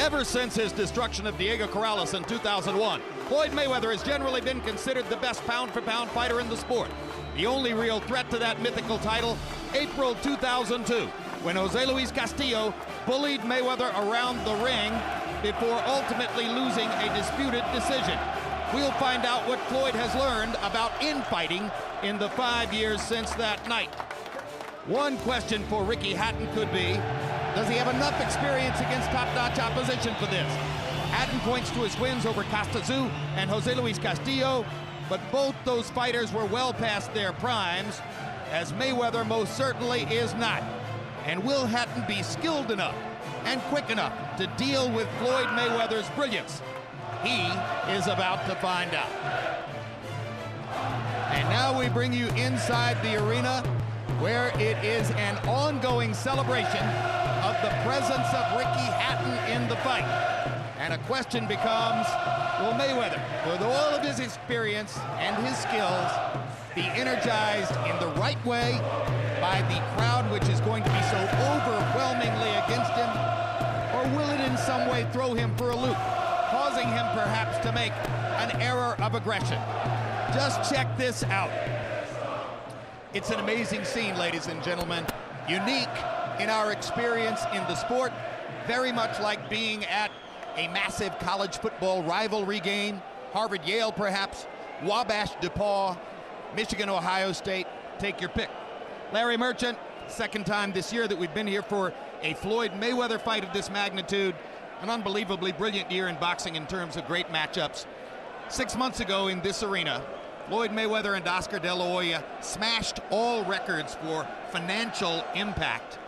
Ever since his destruction of Diego Corrales in 2001, Floyd Mayweather has generally been considered the best pound-for-pound fighter in the sport. The only real threat to that mythical title, April 2002, when Jose Luis Castillo bullied Mayweather around the ring before ultimately losing a disputed decision. We'll find out what Floyd has learned about infighting in the 5 years since that night. One question for Ricky Hatton could be, does he have enough experience against top-notch opposition for this? Hatton points to his wins over Castazu and Jose Luis Castillo, but both those fighters were well past their primes, as Mayweather most certainly is not. And will Hatton be skilled enough and quick enough to deal with Floyd Mayweather's brilliance? He is about to find out. And now we bring you inside the arena, where it is an ongoing celebration of the presence of Ricky Hatton in the fight. And a question becomes, will Mayweather, with all of his experience and his skills, be energized in the right way by the crowd which is going to be so overwhelmingly against him, or will it in some way throw him for a loop, causing him perhaps to make an error of aggression? Just check this out. It's an amazing scene, ladies and gentlemen. Unique in our experience in the sport, very much like being at a massive college football rivalry game, Harvard-Yale perhaps, Wabash-DePaul, Michigan-Ohio State, take your pick. Larry Merchant, second time this year that we've been here for a Floyd Mayweather fight of this magnitude, an unbelievably brilliant year in boxing in terms of great matchups. 6 months ago in this arena, Floyd Mayweather and Oscar De La Hoya smashed all records for financial impact,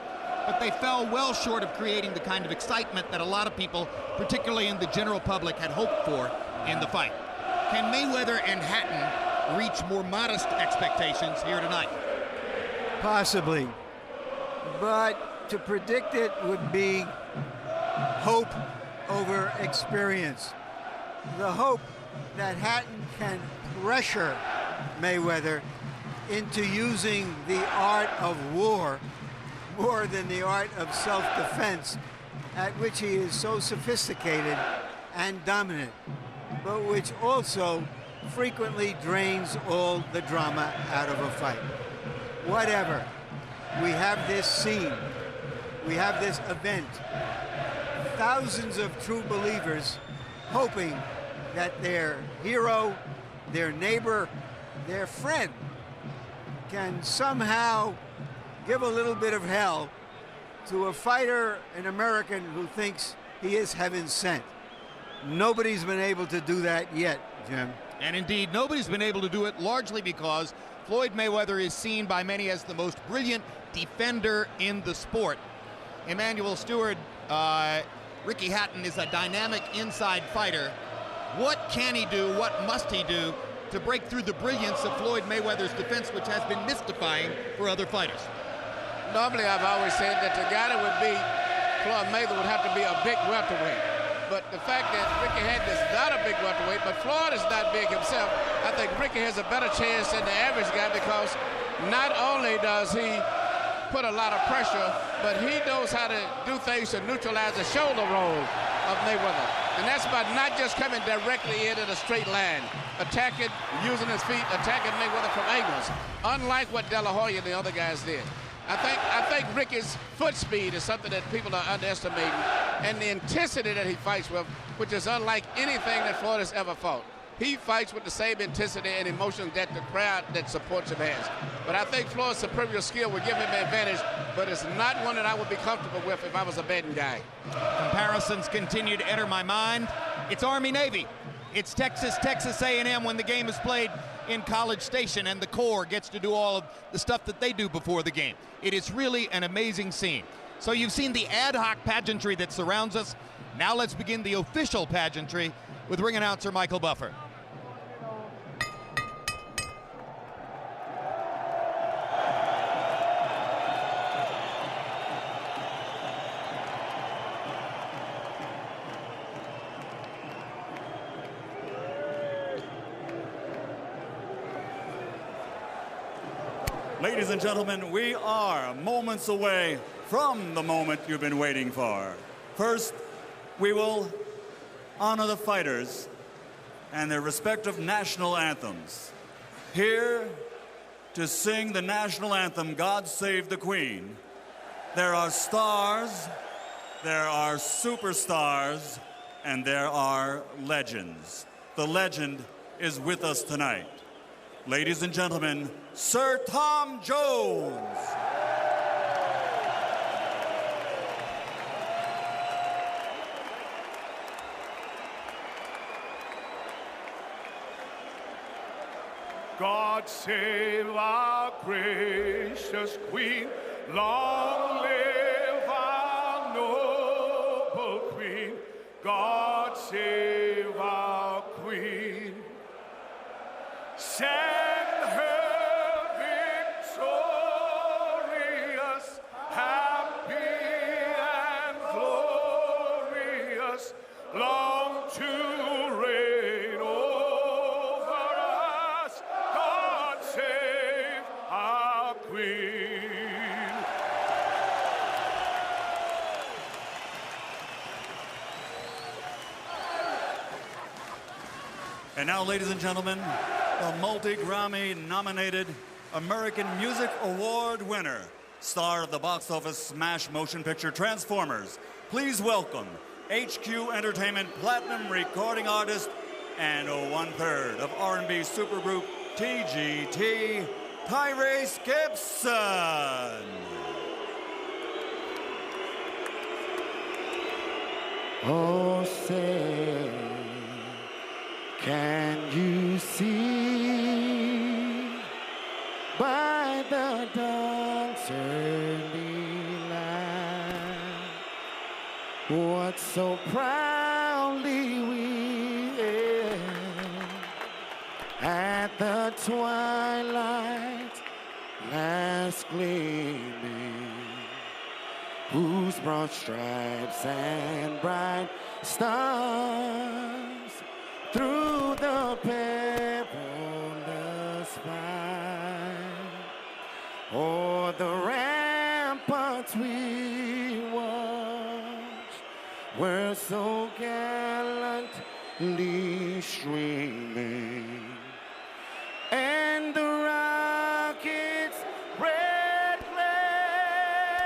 but they fell well short of creating the kind of excitement that a lot of people, particularly in the general public, had hoped for in the fight. Can Mayweather and Hatton reach more modest expectations here tonight? Possibly, but to predict it would be hope over experience. The hope that Hatton can pressure Mayweather into using the art of war more than the art of self-defense, at which he is so sophisticated and dominant, but which also frequently drains all the drama out of a fight. Whatever, we have this scene, we have this event, thousands of true believers hoping that their hero, their neighbor, their friend can somehow give a little bit of hell to a fighter, an American who thinks he is heaven sent. Nobody's been able to do that yet, Jim. And indeed, nobody's been able to do it largely because Floyd Mayweather is seen by many as the most brilliant defender in the sport. Emmanuel Stewart, Ricky Hatton is a dynamic inside fighter. What can he do, what must he do to break through the brilliance of Floyd Mayweather's defense, which has been mystifying for other fighters? Normally, I've always said that the guy that would beat Floyd Mayweather would have to be a big welterweight. But the fact that Ricky Hatton is not a big welterweight, but Floyd is not big himself, I think Ricky has a better chance than the average guy, because not only does he put a lot of pressure, but he knows how to do things to neutralize the shoulder roll of Mayweather. And that's by not just coming directly in a straight line, attacking, using his feet, attacking Mayweather from angles, unlike what De La Hoya and the other guys did. I think Ricky's foot speed is something that people are underestimating, and the intensity that he fights with, which is unlike anything that Floyd has ever fought. He fights with the same intensity and emotion that the crowd that supports him has. But I think Floyd's superior skill would give him an advantage, but it's not one that I would be comfortable with if I was a betting guy. Comparisons continue to enter my mind. It's Army-Navy. It's Texas A&M when the game is played in College Station, and the Corps gets to do all of the stuff that they do before the game. It is really an amazing scene. So you've seen the ad hoc pageantry that surrounds us. Now let's begin the official pageantry with ring announcer Michael Buffer. Ladies and gentlemen, we are moments away from the moment you've been waiting for. First, we will honor the fighters and their respective national anthems. Here to sing the national anthem, God Save the Queen, there are stars, there are superstars, and there are legends. The legend is with us tonight. Ladies and gentlemen, Sir Tom Jones. God save our gracious Queen, long live our noble Queen. God save our Queen. Send her victorious, happy and glorious, long to reign over us. God save our Queen. And now, ladies and gentlemen, the multi-Grammy-nominated American Music Award winner, star of the box office smash motion picture Transformers. Please welcome HQ Entertainment Platinum recording artist and 1/3 of R&B supergroup TGT, Tyrese Gibson. Oh, say, can you see by the dawn's early light what so proudly we hailed at the twilight last gleaming, whose broad stripes and bright stars through the perilous fight, o'er the ramparts we watched, were so gallantly streaming, and the rockets' red glare,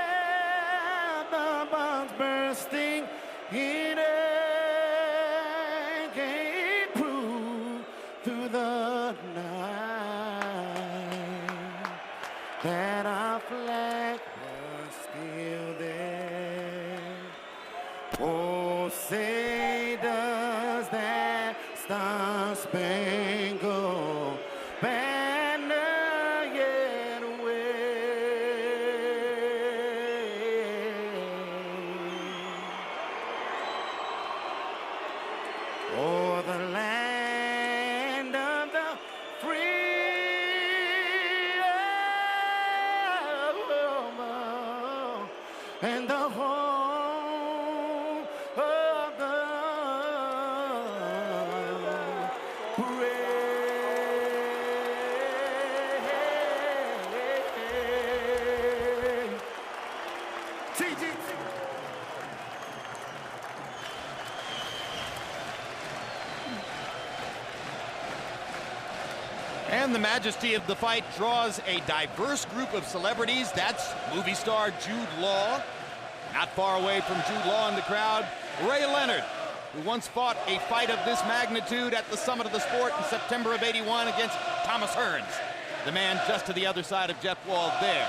the bombs bursting in air, gave proof through the night that our flag was still there. Oh, say does that star-spangled banner yet wave o'er the land of the free, and the home of the brave. TGT. And the majesty of the fight draws a diverse group of celebrities. That's movie star Jude Law. Not far away from Jude Law in the crowd, Ray Leonard, who once fought a fight of this magnitude at the summit of the sport in September of '81 against Thomas Hearns, the man just to the other side of Jeff Wald there.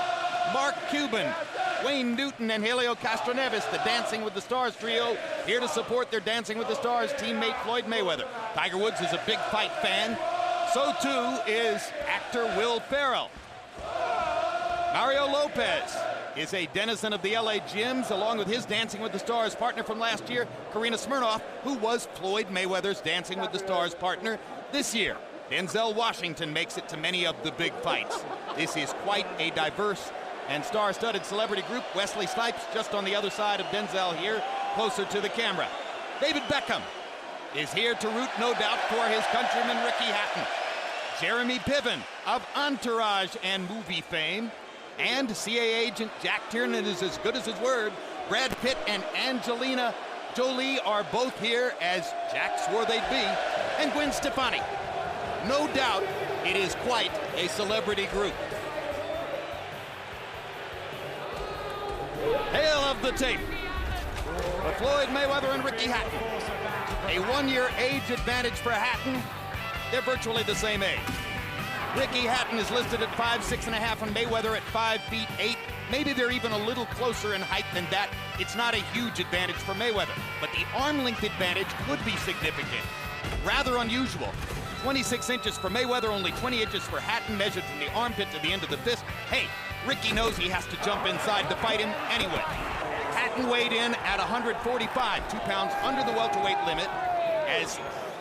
Mark Cuban, Wayne Newton, and Helio Castroneves, the Dancing with the Stars trio, here to support their Dancing with the Stars teammate Floyd Mayweather. Tiger Woods is a big fight fan. So too is actor Will Ferrell. Mario Lopez is a denizen of the LA gyms, along with his Dancing with the Stars partner from last year, Karina Smirnoff, who was Floyd Mayweather's Dancing with the Stars partner this year. Denzel Washington makes it to many of the big fights. This is quite a diverse and star-studded celebrity group. Wesley Snipes just on the other side of Denzel here, closer to the camera. David Beckham is here to root, no doubt, for his countryman Ricky Hatton. Jeremy Piven of Entourage and movie fame, and CIA agent Jack Tiernan is as good as his word. Brad Pitt and Angelina Jolie are both here, as Jack swore they'd be, and Gwen Stefani. No doubt it is quite a celebrity group. Hail of the tape for Floyd Mayweather and Ricky Hatton. A one-year age advantage for Hatton. They're virtually the same age. Ricky Hatton is listed at 5'6.5" and Mayweather at 5 feet 8. Maybe they're even a little closer in height than that. It's not a huge advantage for Mayweather, but the arm length advantage could be significant. Rather unusual. 26 inches for Mayweather, only 20 inches for Hatton, measured from the armpit to the end of the fist. Hey, Ricky knows he has to jump inside to fight him anyway. Hatton weighed in at 145, 2 pounds under the welterweight limit, as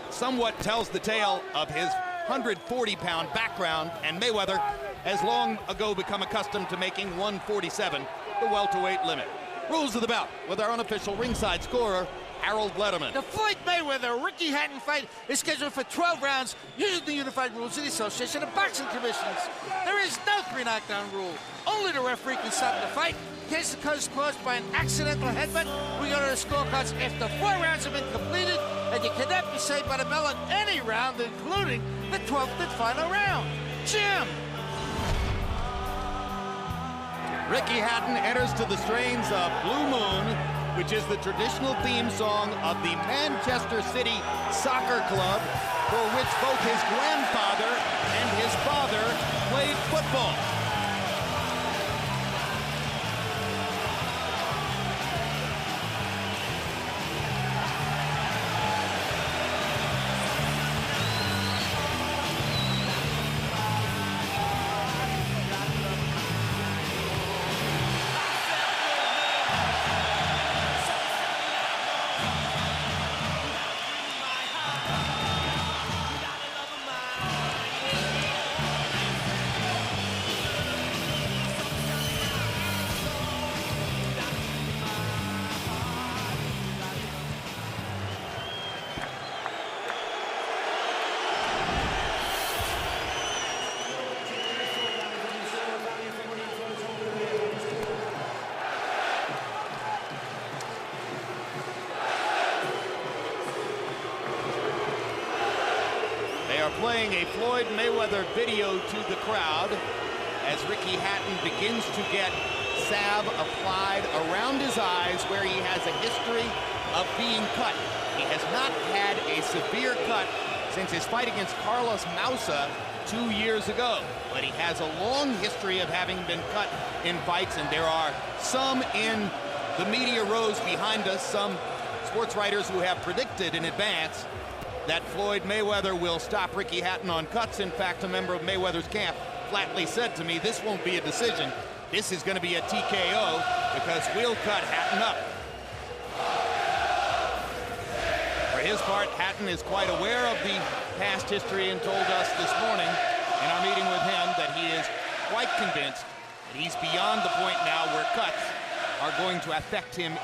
somewhat tells the tale of his 140-pound background, and Mayweather has long ago become accustomed to making 147 the welterweight limit. Rules of the bout with our unofficial ringside scorer, Harold Letterman. The Floyd Mayweather-Ricky Hatton fight is scheduled for 12 rounds using the unified rules of the Association of Boxing Commissions. There is no 3-knockdown rule. Only the referee can stop the fight. In case the cut is caused by an accidental headbutt, we go to the scorecards after 4 rounds have been completed, and you cannot be saved by the bell in any round, including the 12th and final round. Jim! Ricky Hatton enters to the strains of Blue Moon, which is the traditional theme song of the Manchester City Soccer Club, for which both his grandfather and his father played football. They are playing a Floyd Mayweather video to the crowd as Ricky Hatton begins to get salve applied around his eyes where he has a history of being cut. He has not had a severe cut since his fight against Carlos Mausa 2 years ago, but he has a long history of having been cut in fights, and there are some in the media rows behind us, some sports writers who have predicted in advance that Floyd Mayweather will stop Ricky Hatton on cuts. In fact, a member of Mayweather's camp flatly said to me, this won't be a decision. This is going to be a TKO because we'll cut Hatton up. For his part, Hatton is quite aware of the past history and told us this morning in our meeting with him that he is quite convinced that he's beyond the point now where cuts are going to affect him.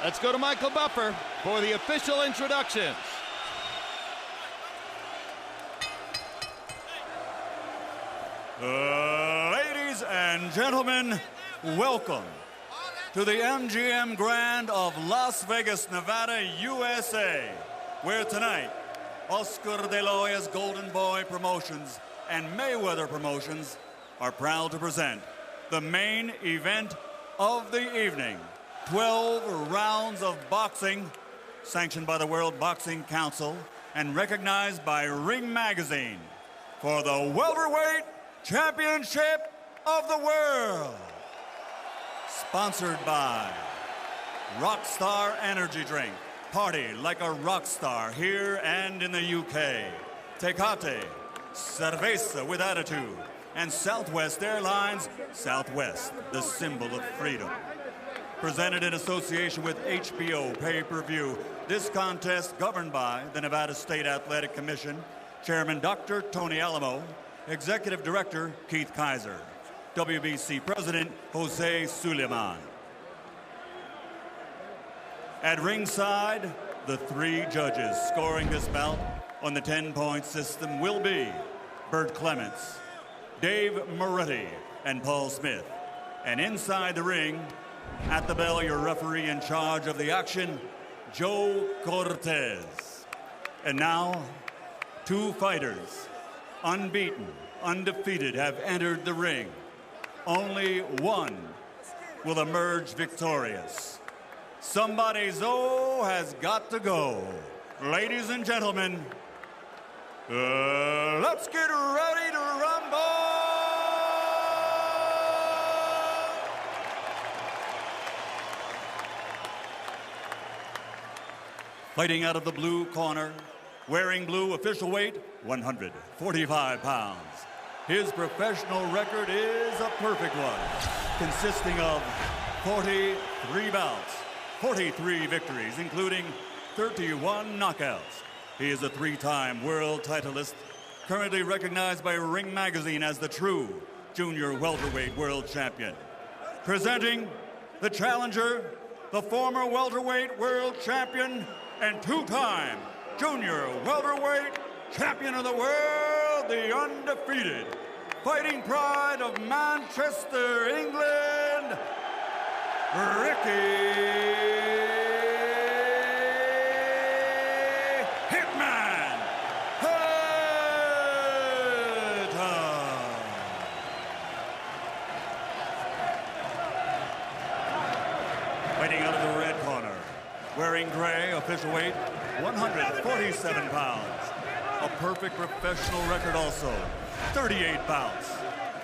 Let's go to Michael Buffer for the official introductions. Ladies and gentlemen, welcome to the MGM Grand of Las Vegas, Nevada, USA, where tonight, Oscar De La Hoya's Golden Boy Promotions and Mayweather Promotions are proud to present the main event of the evening. 12 rounds of boxing sanctioned by the World Boxing Council and recognized by Ring Magazine for the welterweight championship of the world. Sponsored by Rockstar Energy Drink. Party like a rock star here and in the UK. Tecate, cerveza with attitude. And Southwest Airlines, Southwest, the symbol of freedom. Presented in association with HBO Pay-Per-View, this contest governed by the Nevada State Athletic Commission, Chairman Dr. Tony Alamo, Executive Director Keith Kaiser, WBC President Jose Suleiman. At ringside, the 3 judges scoring this bout on the 10-point system will be Bert Clements, Dave Moretti, and Paul Smith. And inside the ring, at the bell, your referee in charge of the action, Joe Cortez. And now, 2 fighters, unbeaten, undefeated, have entered the ring. Only one will emerge victorious. Somebody's O has got to go. Ladies and gentlemen, let's get ready to rumble! Fighting out of the blue corner, wearing blue, official weight, 145 pounds. His professional record is a perfect one, consisting of 43 bouts, 43 victories, including 31 knockouts. He is a 3-time world titleist, currently recognized by Ring Magazine as the true junior welterweight world champion. Presenting the challenger, the former welterweight world champion, and 2-time junior welterweight champion of the world, the undefeated fighting pride of Manchester, England, Ricky Hitman Hatton. Fighting out of the red corner, wearing gray, official weight, 147 pounds. A perfect professional record also. 38 bouts,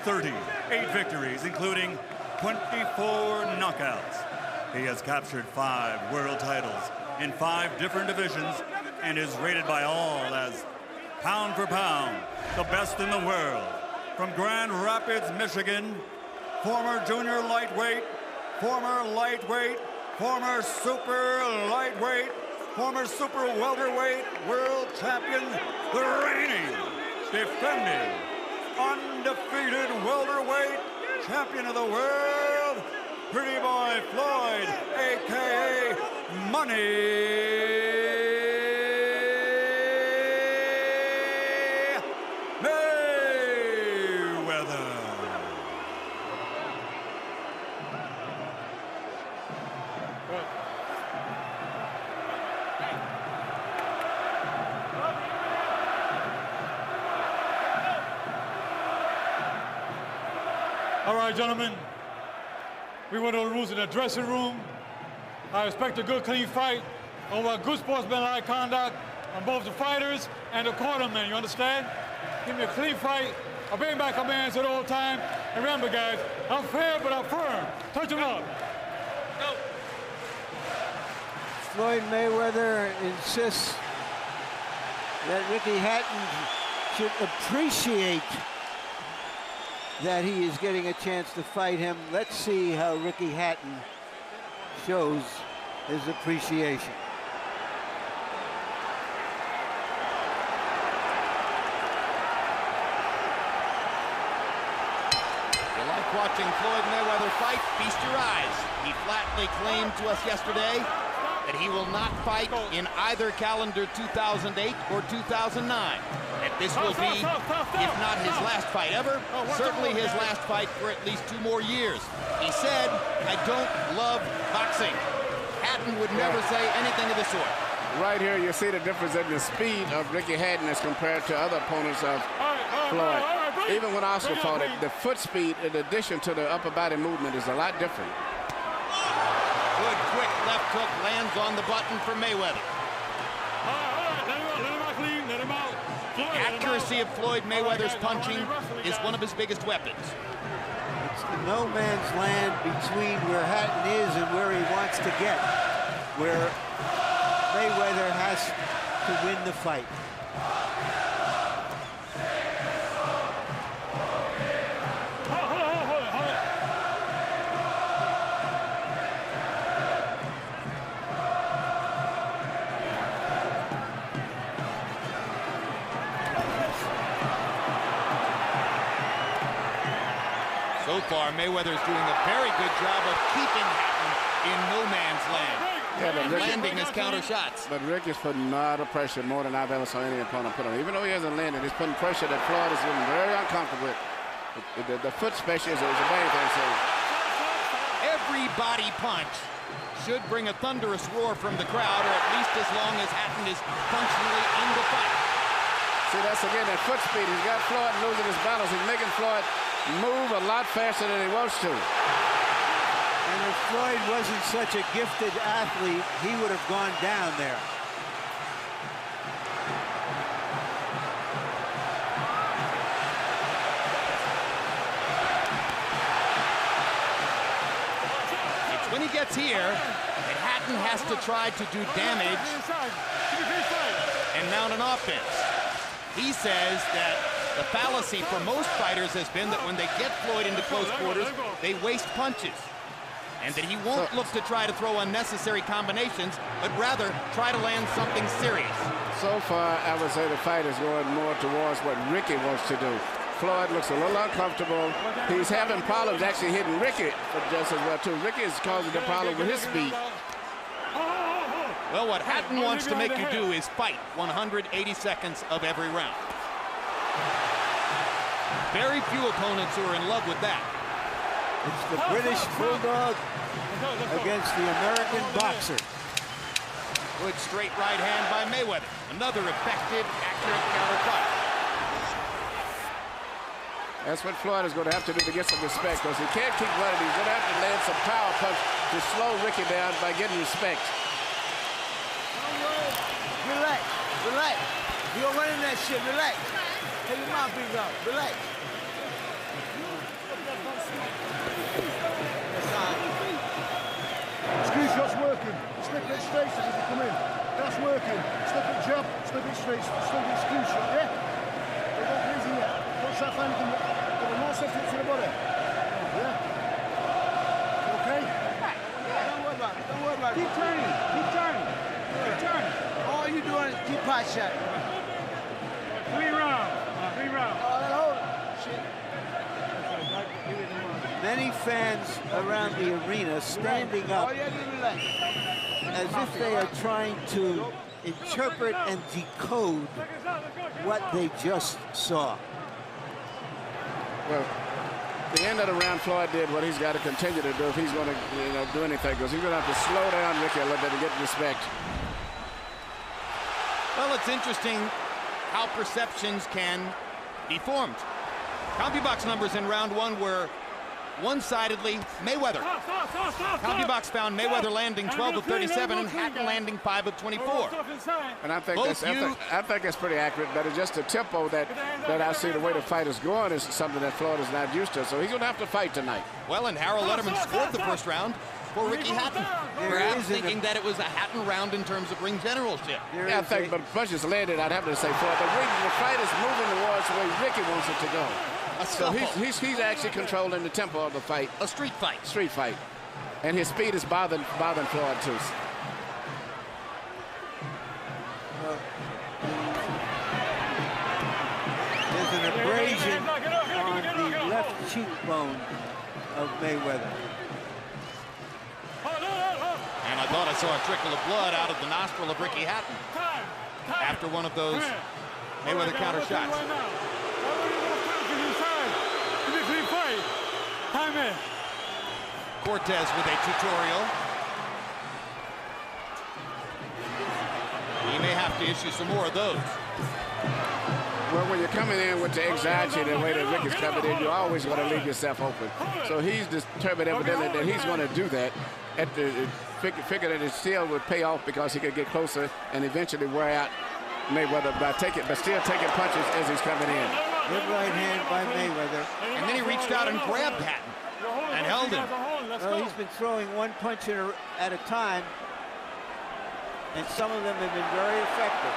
38 victories, including 24 knockouts. He has captured 5 world titles in 5 different divisions and is rated by all as, pound for pound, the best in the world. From Grand Rapids, Michigan, former junior lightweight, former lightweight, former super lightweight, former super welterweight world champion, the reigning, defending, undefeated welterweight champion of the world, Pretty Boy Floyd, a.k.a. Money Mayweather. All right, gentlemen, we went over the rules in the dressing room. I expect a good, clean fight over good sportsmanlike conduct on both the fighters and the cornermen, you understand? Give me a clean fight. I'll bring back our man at all time. And remember, guys, I'm fair, but I'm firm. Touch him up. Go. Floyd Mayweather insists that Ricky Hatton should appreciate that he is getting a chance to fight him. Let's see how Ricky Hatton shows his appreciation. You like watching Floyd Mayweather fight? Feast your eyes. He flatly claimed to us yesterday that he will not fight in either calendar 2008 or 2009. And this will be, if not his last fight ever, certainly his last fight for at least 2 more years. He said, "I don't love boxing." Hatton would never say anything of the sort. Right here, you see the difference in the speed of Ricky Hatton as compared to other opponents of Floyd. Even when Oscar fought it, the foot speed, in addition to the upper body movement, is a lot different. Good, quick left hook lands on the button for Mayweather. Let him out. The accuracy of Floyd Mayweather's punching is one of his biggest weapons. It's the no man's land between where Hatton is and where he wants to get, where Mayweather has to win the fight. So far, Mayweather's doing a very good job of keeping Hatton in no man's land. Landing his counter shots. But Rick is putting a lot of pressure, more than I've ever saw any opponent put on. Even though he hasn't landed, he's putting pressure that Floyd is getting very uncomfortable with. The foot special is a main thing. So every body punch should bring a thunderous roar from the crowd, or at least as long as Hatton is functionally in the fight. see, that's again that foot speed. He's got Floyd losing his balance. He's making Floyd move a lot faster than he wants to. And if Floyd wasn't such a gifted athlete, he would have gone down there. It's when he gets here that Hatton has to try to do damage and mount an offense. He says that the fallacy for most fighters has been that when they get Floyd into close quarters, they waste punches. And that he won't look to try to throw unnecessary combinations, but rather try to land something serious. So far, I would say the fight is going more towards what Ricky wants to do. Floyd looks a little uncomfortable. He's having problems actually hitting Ricky just as well, too. Ricky is causing the problem with his speed. Well, what Hatton wants to make you do is fight 180 seconds of every round. Very few opponents who are in love with that. It's the British Bulldog against the American boxer. Good straight right hand by Mayweather. Another effective, accurate counter punch. That's what Floyd is going to have to do to get some respect, because he can't keep running. He's going to have to land some power punch to slow Ricky down by getting respect. Relax, relax. You don't run in that shit, relax. Take your mouthpiece out, relax. Screw shot's working. Slip it straight as you come in. That's working. Slip it jab, slip it straight, slip it screw shot, yeah? Don't go crazy yet. Don't try to find anything. Get a more substance to the body. Yeah? Okay? Don't worry about it, don't worry about it. Keep turning. Keep turning. Keep turning. All you doing is keep pot shot. 3 rounds. 3 rounds. Oh, then hold it. Shit. Many fans around the arena standing up All you have to do is relax. as if they are trying to interpret and decode what they just saw. Well, the end of the round, Floyd did what he's got to continue to do if he's going to do anything, because he's going to have to slow down Ricky a little bit to get respect. Well, it's interesting how perceptions can be formed. CompuBox numbers in round one were one-sidedly Mayweather. CompuBox found Mayweather landing 12 of 37 and Hatton landing 5 of 24. And I think that's pretty accurate, but it's just the tempo that I see the way the fight is going is something that Floyd is not used to. So he's going to have to fight tonight. Well, and Harold Letterman scored the first round for Ricky Hatton. Perhaps thinking that it was a Hatton round in terms of ring generalship. Yeah, I think, but punches landed, I'd have to say Floyd. The fight is moving towards the way Ricky wants it to go. So he's actually controlling the tempo of the fight. A street fight. Street fight. And his speed is bothering Floyd, too. There's an abrasion on the left cheekbone of Mayweather. And I thought I saw a trickle of blood out of the nostril of Ricky Hatton after one of those Mayweather counter shots. Cortez with a tutorial. He may have to issue some more of those. Well, when you're coming in with the anxiety the way that Ricky's coming in, you're always going to leave yourself open. So he's determined evidently that he's going to do that figured that it still would pay off because he could get closer and eventually wear out Mayweather but still taking punches as he's coming in. Good right hand by Mayweather. And then he reached out and grabbed Hatton and held him. Well, he's been throwing one punch at a time, and some of them have been very effective.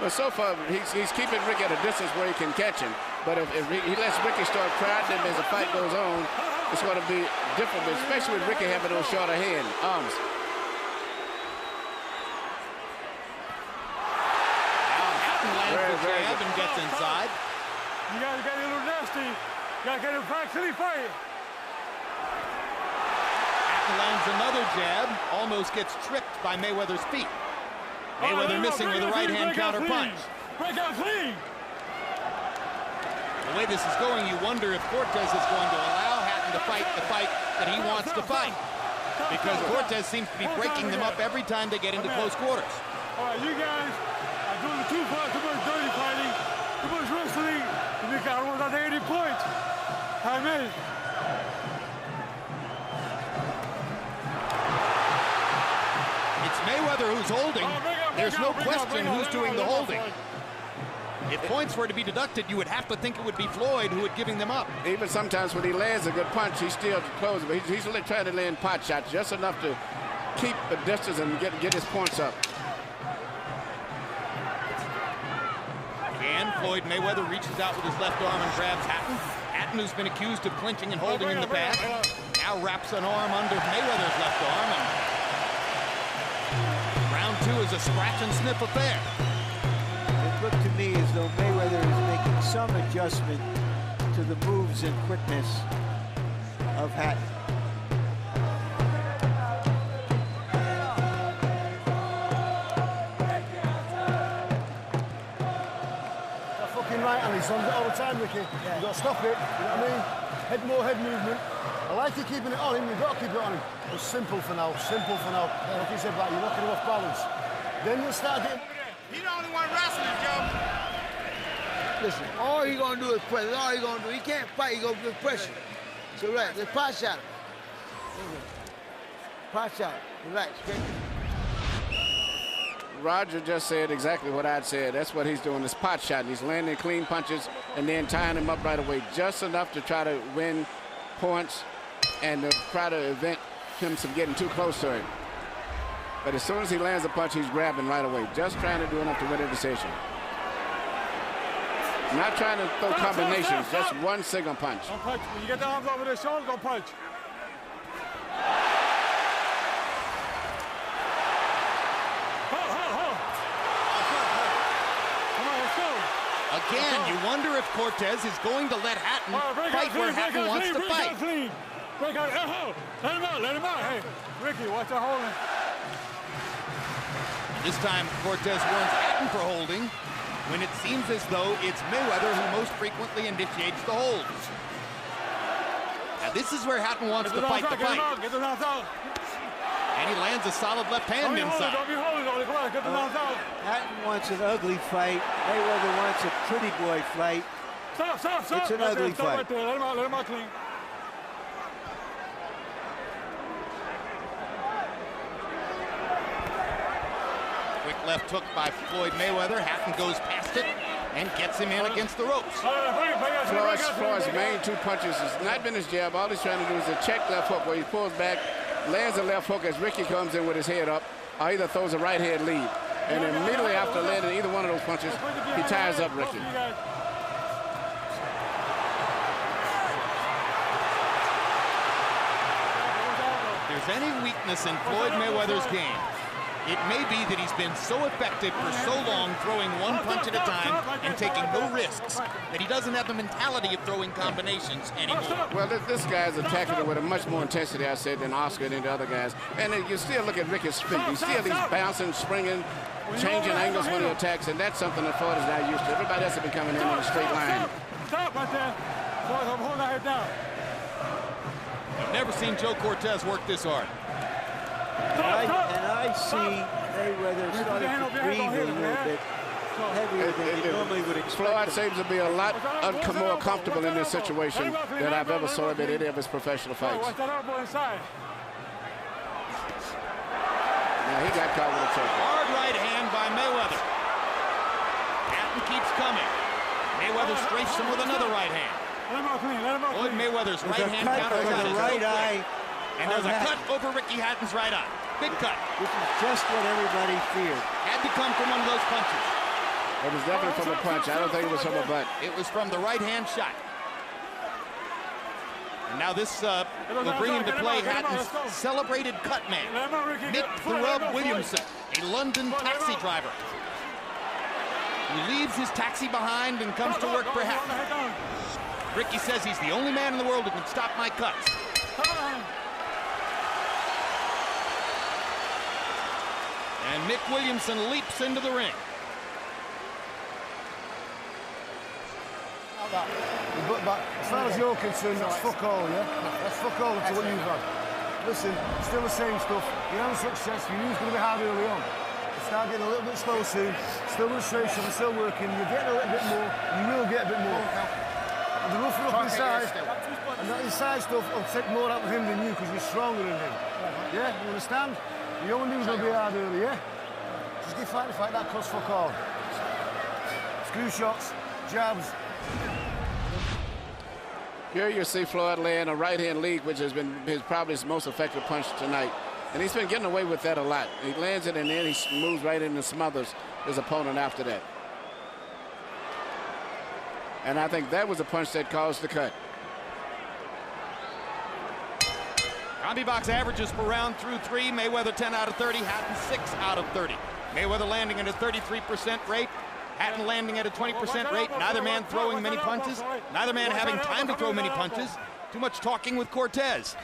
Well, so far, he's keeping Ricky at a distance where he can catch him. But if he lets Ricky start crowding him as the fight goes on, it's going to be different, especially with Ricky having those shorter arms. Hatton lands the jab and gets inside. You gotta get a little nasty. You gotta get him back till he fight. Hatton lands another jab, almost gets tripped by Mayweather's feet. Mayweather missing with a right-hand counter punch. Break out clean. The way this is going, you wonder if Cortez is going to allow Hatton to fight the fight that he wants to fight. Because Cortez seems to be breaking them up every time they get into close quarters. All right, you guys are doing too much dirty fighting, too much wrestling. You got almost at 80 points. I mean. It's Mayweather who's holding. There's no question who's doing the holding. If points were to be deducted, you would have to think it would be Floyd who would giving them up. Even sometimes when he lands a good punch, he's still close, but he's trying to land pot shots just enough to keep the distance and get his points up. And Floyd Mayweather reaches out with his left arm and grabs Hatton. Hatton, who's been accused of clinching and holding in the back, now wraps an arm under Mayweather's left arm. And round two is a scratch and sniff affair. It looked to me as though Mayweather is making some adjustment to the moves and quickness of Hatton. That fucking right hand, he's on it all the time, Ricky. Yeah. You've got to stop it, you know what I mean? More head movement. I like you keeping it on him, you've got to keep it on him. But simple for now, simple for now. Like you said, like, you're knocking him off balance. Then you'll start getting... He's the only one wrestling, Joe. Listen, all he gonna do is press. That's all he gonna do. He can't fight. He gonna give pressure. So relax. Let's pot shot him. Pot shot him. Relax. Okay? Roger just said exactly what I'd said. That's what he's doing, is pot shot. He's landing clean punches and then tying him up right away, just enough to try to win points and to try to prevent him from getting too close to him. But as soon as he lands a punch, he's grabbing right away, just trying to do enough to win a decision. Not trying to throw combinations, just one single punch. Don't punch. When you get the arms over their shoulders, don't punch. Again, you wonder if Cortez is going to let Hatton fight where Hatton wants to fight. Break out, let him out, let him out. Hey, Ricky, watch the holding. This time, Cortez warns Hatton for holding, when it seems as though it's Mayweather who most frequently initiates the holds. Now, this is where Hatton wants to fight the fight. Get the knives out. And he lands a solid left hand inside. Don't be holding, come on, get the knives out. Hatton wants an ugly fight. Mayweather wants a pretty boy fight. Stop. It's an ugly Stop fight. right there. Let him out clean. Quick left hook by Floyd Mayweather. Hatton goes past it and gets him in against the ropes. Floyd's main two punches has not been his jab. All he's trying to do is a check left hook where he pulls back, lands a left hook as Ricky comes in with his head up, or either throws a right hand lead. And immediately after landing either one of those punches, he ties up Ricky. If there's any weakness in Floyd Mayweather's game, it may be that he's been so effective for so long throwing one punch at a time and taking no risks that he doesn't have the mentality of throwing combinations anymore. Well, this guy's attacking it with a much more intensity, I said, than Oscar and the other guys. And you still look at Ricky's feet. He's bouncing, springing, changing angles when he attacks, and that's something that Floyd is now used to. Everybody else has been coming in a straight line. Stop right there. Floyd, I'm holding that head down. I've never seen Joe Cortez work this hard. And I see Mayweather starting to breathe a little bit heavier than he normally would expect. Floyd seems to be a lot more comfortable in this situation than I've ever saw him in any of his professional fights. Watch that elbow inside. Now he got caught with a choke. Hard right hand by Mayweather. Hatton keeps coming. Mayweather strafes him with another right hand. Floyd Mayweather's right hand counter shot is right over. eye. And there's a cut over Ricky Hatton's right eye. Big cut. This is just what everybody feared. Had to come from one of those punches. It was definitely from a punch. I don't think it was from a butt. It was from the right hand shot. And now this will bring into play Hatton's celebrated cut man, Mick the Rub Williamson, a London taxi driver. He leaves his taxi behind and comes to work for Hatton. Ricky says he's the only man in the world who can stop my cuts. And Mick Williamson leaps into the ring. But as far as you're concerned, that's fuck all, yeah? That's fuck all to what you've had. Listen, still the same stuff. You're having success, you knew it was going to be hard early on. You start getting a little bit slow soon. Still frustration, we're still working. You're getting a little bit more, you will get a bit more. And the rougher up inside, and that inside stuff will take more out of him than you because you're stronger than him. Yeah, you understand? You only knew it was going to be hard early, yeah? Just keep fighting the fight, that costs fuck all. Screw shots, jabs. Here you see Floyd laying a right-hand lead, which has been probably his most effective punch tonight. And he's been getting away with that a lot. He lands it and then he moves right in and smothers his opponent after that. And I think that was a punch that caused the cut. Combi box averages per round through 3. Mayweather 10 out of 30, Hatton 6 out of 30. Mayweather landing at a 33% rate. Hatton landing at a 20% rate. Neither man throwing many punches. Neither man having time to throw many punches. Too much talking with Cortez.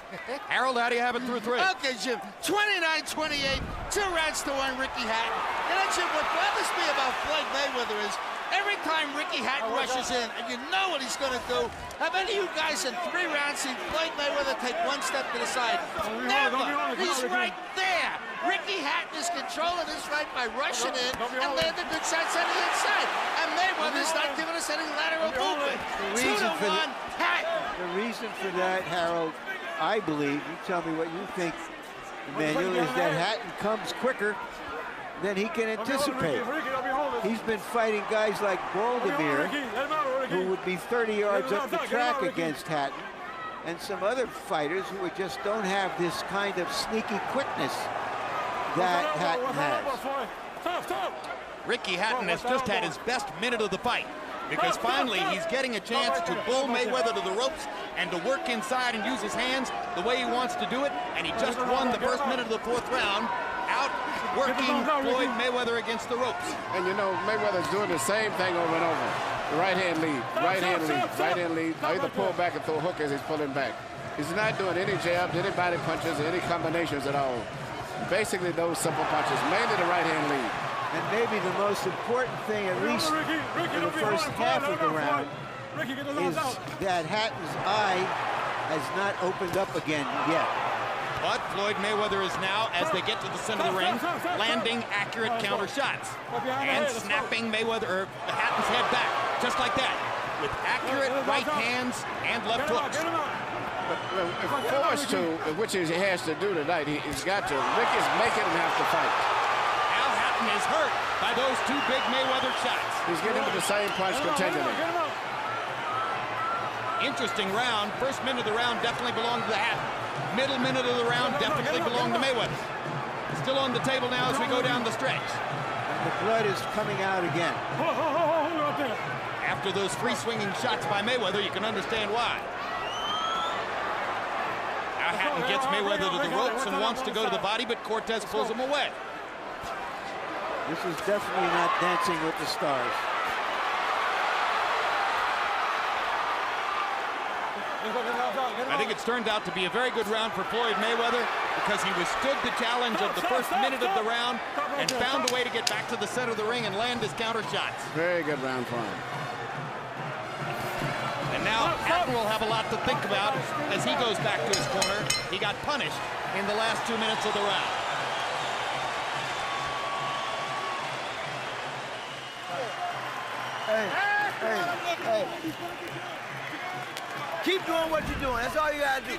Harold, how do you have it through 3? Okay, Jim. 29-28. 2 rounds to 1, Ricky Hatton. And then, Jim, what bothers me about Floyd Mayweather is every time Ricky Hatton rushes in, and you know what he's going to do, have any of you guys in 3 rounds seen Floyd Mayweather take 1 step to the side? Never. He's right there. Ricky Hatton is controlling this fight by rushing in and landing good shots on the inside. And Mayweather's not giving us any lateral movement. 2-1, Hatton. The reason for that, Harold, I believe, you tell me what you think, Emmanuel, is that Hatton comes quicker than he can anticipate. He's been fighting guys like Baldomir, who would be 30 yards up the track against Hatton, and some other fighters who just don't have this kind of sneaky quickness that Hatton has. Ricky Hatton has just had his best minute of the fight because finally he's getting a chance to bull Mayweather to the ropes and to work inside and use his hands the way he wants to do it, and he just won the first minute of the 4th round outworking Floyd Mayweather against the ropes. And you know, Mayweather's doing the same thing over and over. The right-hand lead, right-hand lead, right-hand lead. Either pull back and throw a hook as he's pulling back. He's not doing any jabs, any body punches, or any combinations at all. Basically those simple punches, mainly the right-hand lead. And maybe the most important thing, at least in the first half of the round, is that Hatton's eye has not opened up again yet. But Floyd Mayweather is now, as they get to the center of the ring, landing accurate counter shots and snapping Hatton's head back, just like that, with accurate right hands and left hooks. But if forced to, which he has to do tonight, he's got to. Ricky's making him have to fight. Now Hatton is hurt by those 2 big Mayweather shots. He's getting with the same punch continually. Interesting round. First minute of the round definitely belonged to Hatton. Middle minute of the round definitely belonged to Mayweather. Still on the table now as we go down the stretch. And the blood is coming out again. After those free swinging shots by Mayweather, you can understand why. Now Hatton gets Mayweather to the ropes and wants to go to the body, but Cortez pulls him away. This is definitely not Dancing with the Stars. I think it's turned out to be a very good round for Floyd Mayweather because he withstood the challenge of the first minute of the round and found a way to get back to the center of the ring and land his counter shots. Very good round for him. And now Hatton will have a lot to think about as he goes back to his corner. He got punished in the last 2 minutes of the round. Hey. Keep doing what you're doing. That's all you gotta do.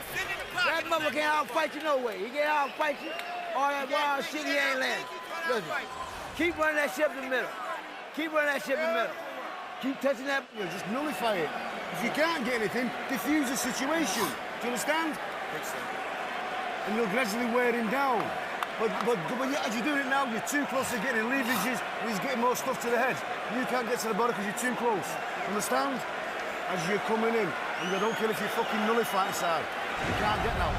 That mother can't outfight you no way. He can't outfight you. All that wild shit, he ain't landing. Listen, keep running that shit up the middle. Keep running that shit up the middle. Keep touching that. You know, just nullify it. If you can't get anything, diffuse the situation. Do you understand? And you'll gradually wear him down. But as you're doing it now, you're too close to getting leverages, and he's getting more stuff to the head. You can't get to the body because you're too close. Understand? As you're coming in, and I don't care if you fucking nullify inside. You can't get now.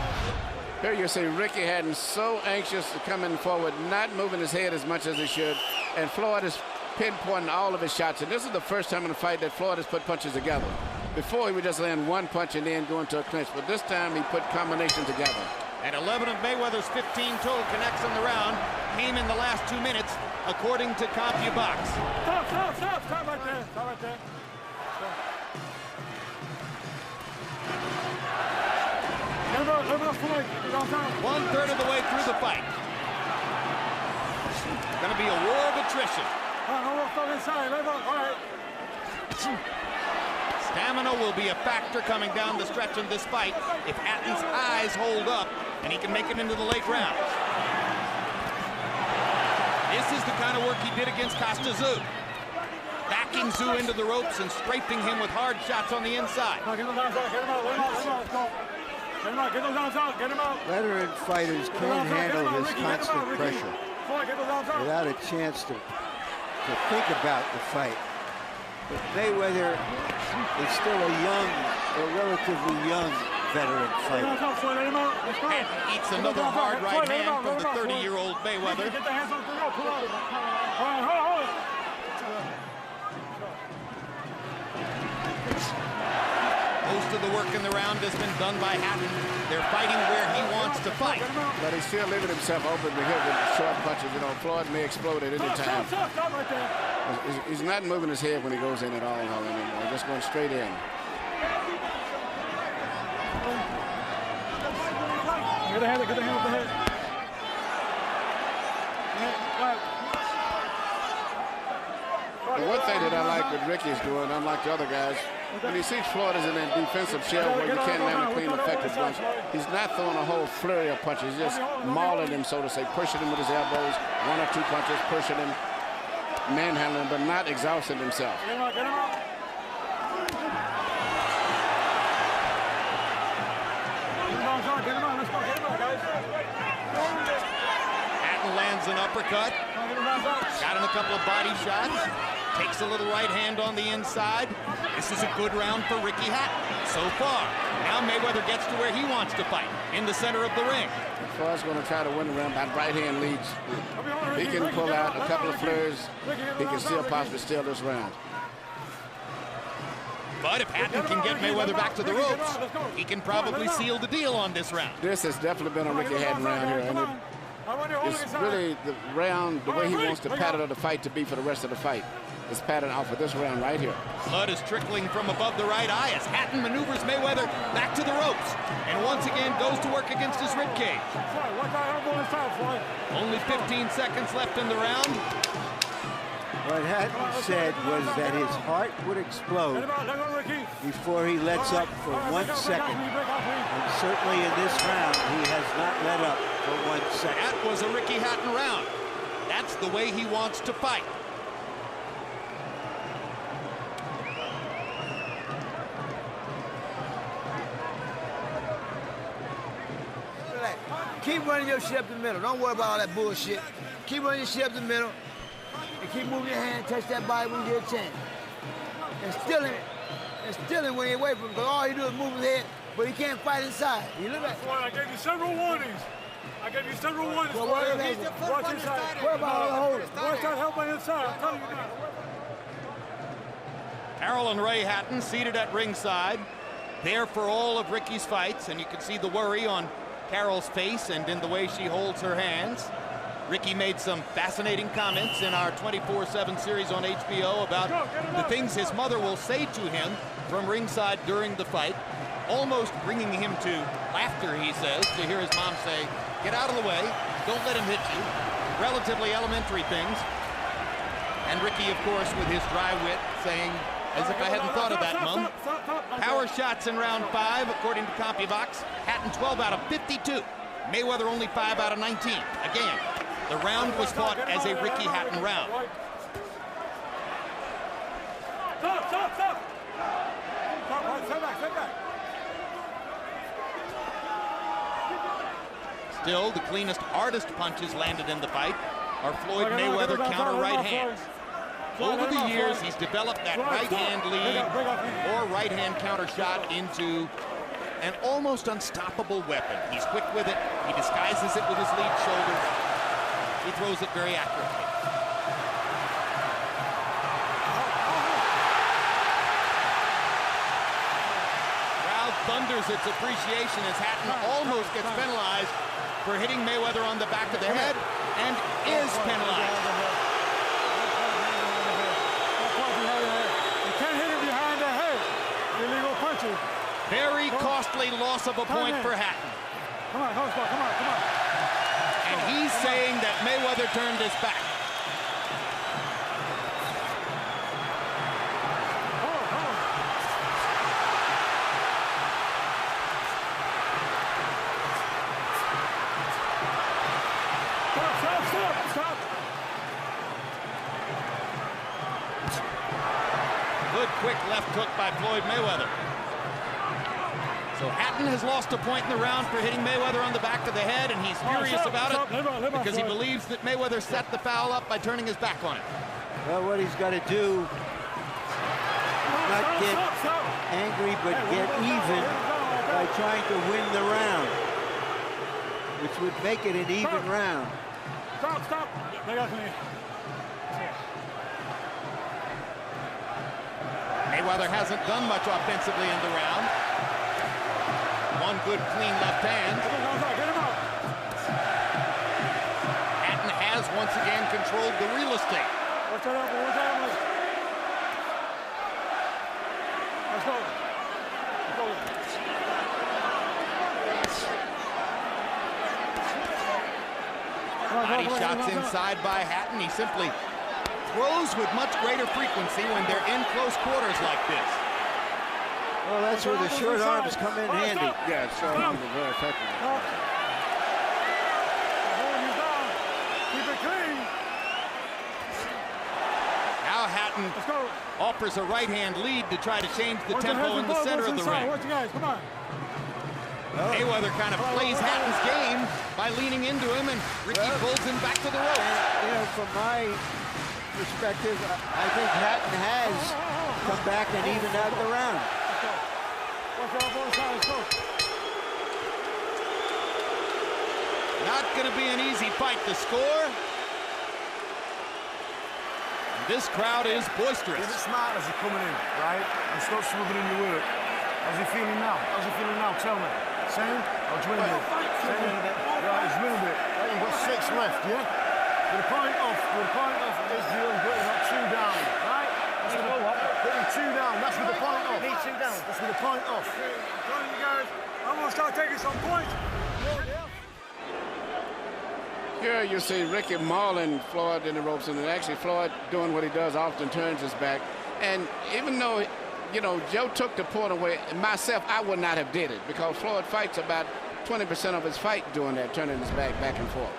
Here you see Ricky Hatton so anxious to come in forward, not moving his head as much as he should, and Floyd is pinpointing all of his shots. And this is the first time in the fight that Floyd has put punches together. Before, he would just land one punch and then go into a clinch, but this time he put combinations together. And 11 of Mayweather's 15 total connects in the round came in the last 2 minutes, according to CompuBox. Stop right there. Stop right there. One-third of the way through the fight. It's going to be a war of attrition. Stamina will be a factor coming down the stretch in this fight if Hatton's eyes hold up and he can make it into the late rounds. This is the kind of work he did against Costa Tszyu. Backing Tszyu into the ropes and scraping him with hard shots on the inside. Veteran fighters can't handle this constant pressure without a chance to think about the fight. But Mayweather is still a relatively young veteran fighter. Hatton eats another hard right hand from the 30-year-old Mayweather. Most of the work in the round has been done by Hatton. They're fighting where he wants to fight. But he's still leaving himself open to hit with short punches. You know, Floyd may explode at any time. He's not moving his head when he goes in at all anymore. He's just going straight in. Get the hand up the head. The one thing that I like what Ricky's doing, unlike the other guys, when he sees Floyd is in that defensive shell where you can't land a clean, effective punch, he's not throwing a whole flurry of punches. He's just mauling him, so to say, pushing him with his elbows, 1 or 2 punches, pushing him, manhandling him, but not exhausting himself. Hatton lands an uppercut. Got him a couple of body shots. Takes a little right hand on the inside. This is a good round for Ricky Hatton so far. Now Mayweather gets to where he wants to fight, in the center of the ring. Floyd's going to try to win the round. That right hand leads. He can pull out a couple of flurries. He can still possibly steal this round. But if Hatton can get Mayweather back to the ropes, he can probably seal the deal on this round. This has definitely been a Ricky Hatton round here. And it's really the round, the way he wants to pattern the fight to be for the rest of the fight. Is patterned off of this round right here. Blood is trickling from above the right eye as Hatton maneuvers Mayweather back to the ropes and once again goes to work against his ribcage. Only 15 seconds left in the round. What Hatton said was that his heart would explode before he lets up for 1 second. And certainly in this round, he has not let up for 1 second. That was a Ricky Hatton round. That's the way he wants to fight. Keep running your shit up the middle. Don't worry about all that bullshit. Keep running your shit up the middle. And keep moving your hand, touch that body when you get a chance. And still him when you're away from him, because all he do is move his head, but he can't fight inside. You look at I gave you several warnings. Well, watch inside. What about all the holders? Watch that help on inside. I'm telling you now. Carroll and Ray Hatton seated at ringside, there for all of Ricky's fights, and you can see the worry on Carroll's face and in the way she holds her hands. Ricky made some fascinating comments in our 24/7 series on HBO about the things his mother will say to him from ringside during the fight, almost bringing him to laughter, he says, to hear his mom say, "Get out of the way, don't let him hit you." Relatively elementary things. And Ricky, of course, with his dry wit, saying, "As if I hadn't thought of that, Mom." Power shots in round 5, according to CompuBox. Hatton 12 out of 52. Mayweather only 5 out of 19. Again, the round was fought as a Ricky Hatton round. Stop! Stop! Stop! Step back! Step back! Still, the cleanest, hardest punches landed in the fight are Floyd Mayweather counter right hands. Over the years, he's developed that right hand lead or right hand counter shot into an almost unstoppable weapon. He's quick with it. He disguises it with his lead shoulder. He throws it very accurately. Crowd thunders its appreciation as Hatton almost gets penalized for hitting Mayweather on the back of the head and is penalized. You can't hit him behind the head. Illegal punches. Very costly loss of a point for Hatton. Come on, come on. And he's saying that Mayweather turned his back. Stop. Good quick left hook by Floyd Mayweather. So Hatton has lost a point in the round for hitting Mayweather on the back of the head, and he's furious about it because he believes that Mayweather set the foul up by turning his back on it. Well, what he's got to do, not get angry, but get even by trying to win the round, which would make it an even round. Stop. Mayweather hasn't done much offensively in the round. One good, clean left hand. Hatton has once again controlled the real estate. Let's go. Body shots inside by Hatton. He simply throws with much greater frequency when they're in close quarters like this. Well, that's where the short arms come in handy. Yeah, short arms are very effective. Keep it clean. Now Hatton offers a right hand lead to try to change the tempo in the center of the ring. Watch you guys, come on. Mayweather kind of plays Hatton's game by leaning into him, and Ricky pulls him back to the ropes. You know, from my perspective, I think Hatton has come back and evened out the round. Not going to be an easy fight to score. This crowd is boisterous. Get it smart as you're coming in, right? And stop smuggling your work. How's he feeling now? Tell me. Same? Or do you win a bit? Right, he's win a bit. Right, you've got 6 left, yeah? With a point off is the unbeaten, not 2 down, right? That's with putting 2 down, that's with the point off. Need 2 down. That's with the point off. Come on, you guys. I'm going to start taking some points. Here you see Ricky mauling Floyd in the ropes, and actually Floyd doing what he does, often turns his back. And even though, you know, Joe took the point away, myself, I would not have did it, because Floyd fights about 20% of his fight doing that, turning his back and forth.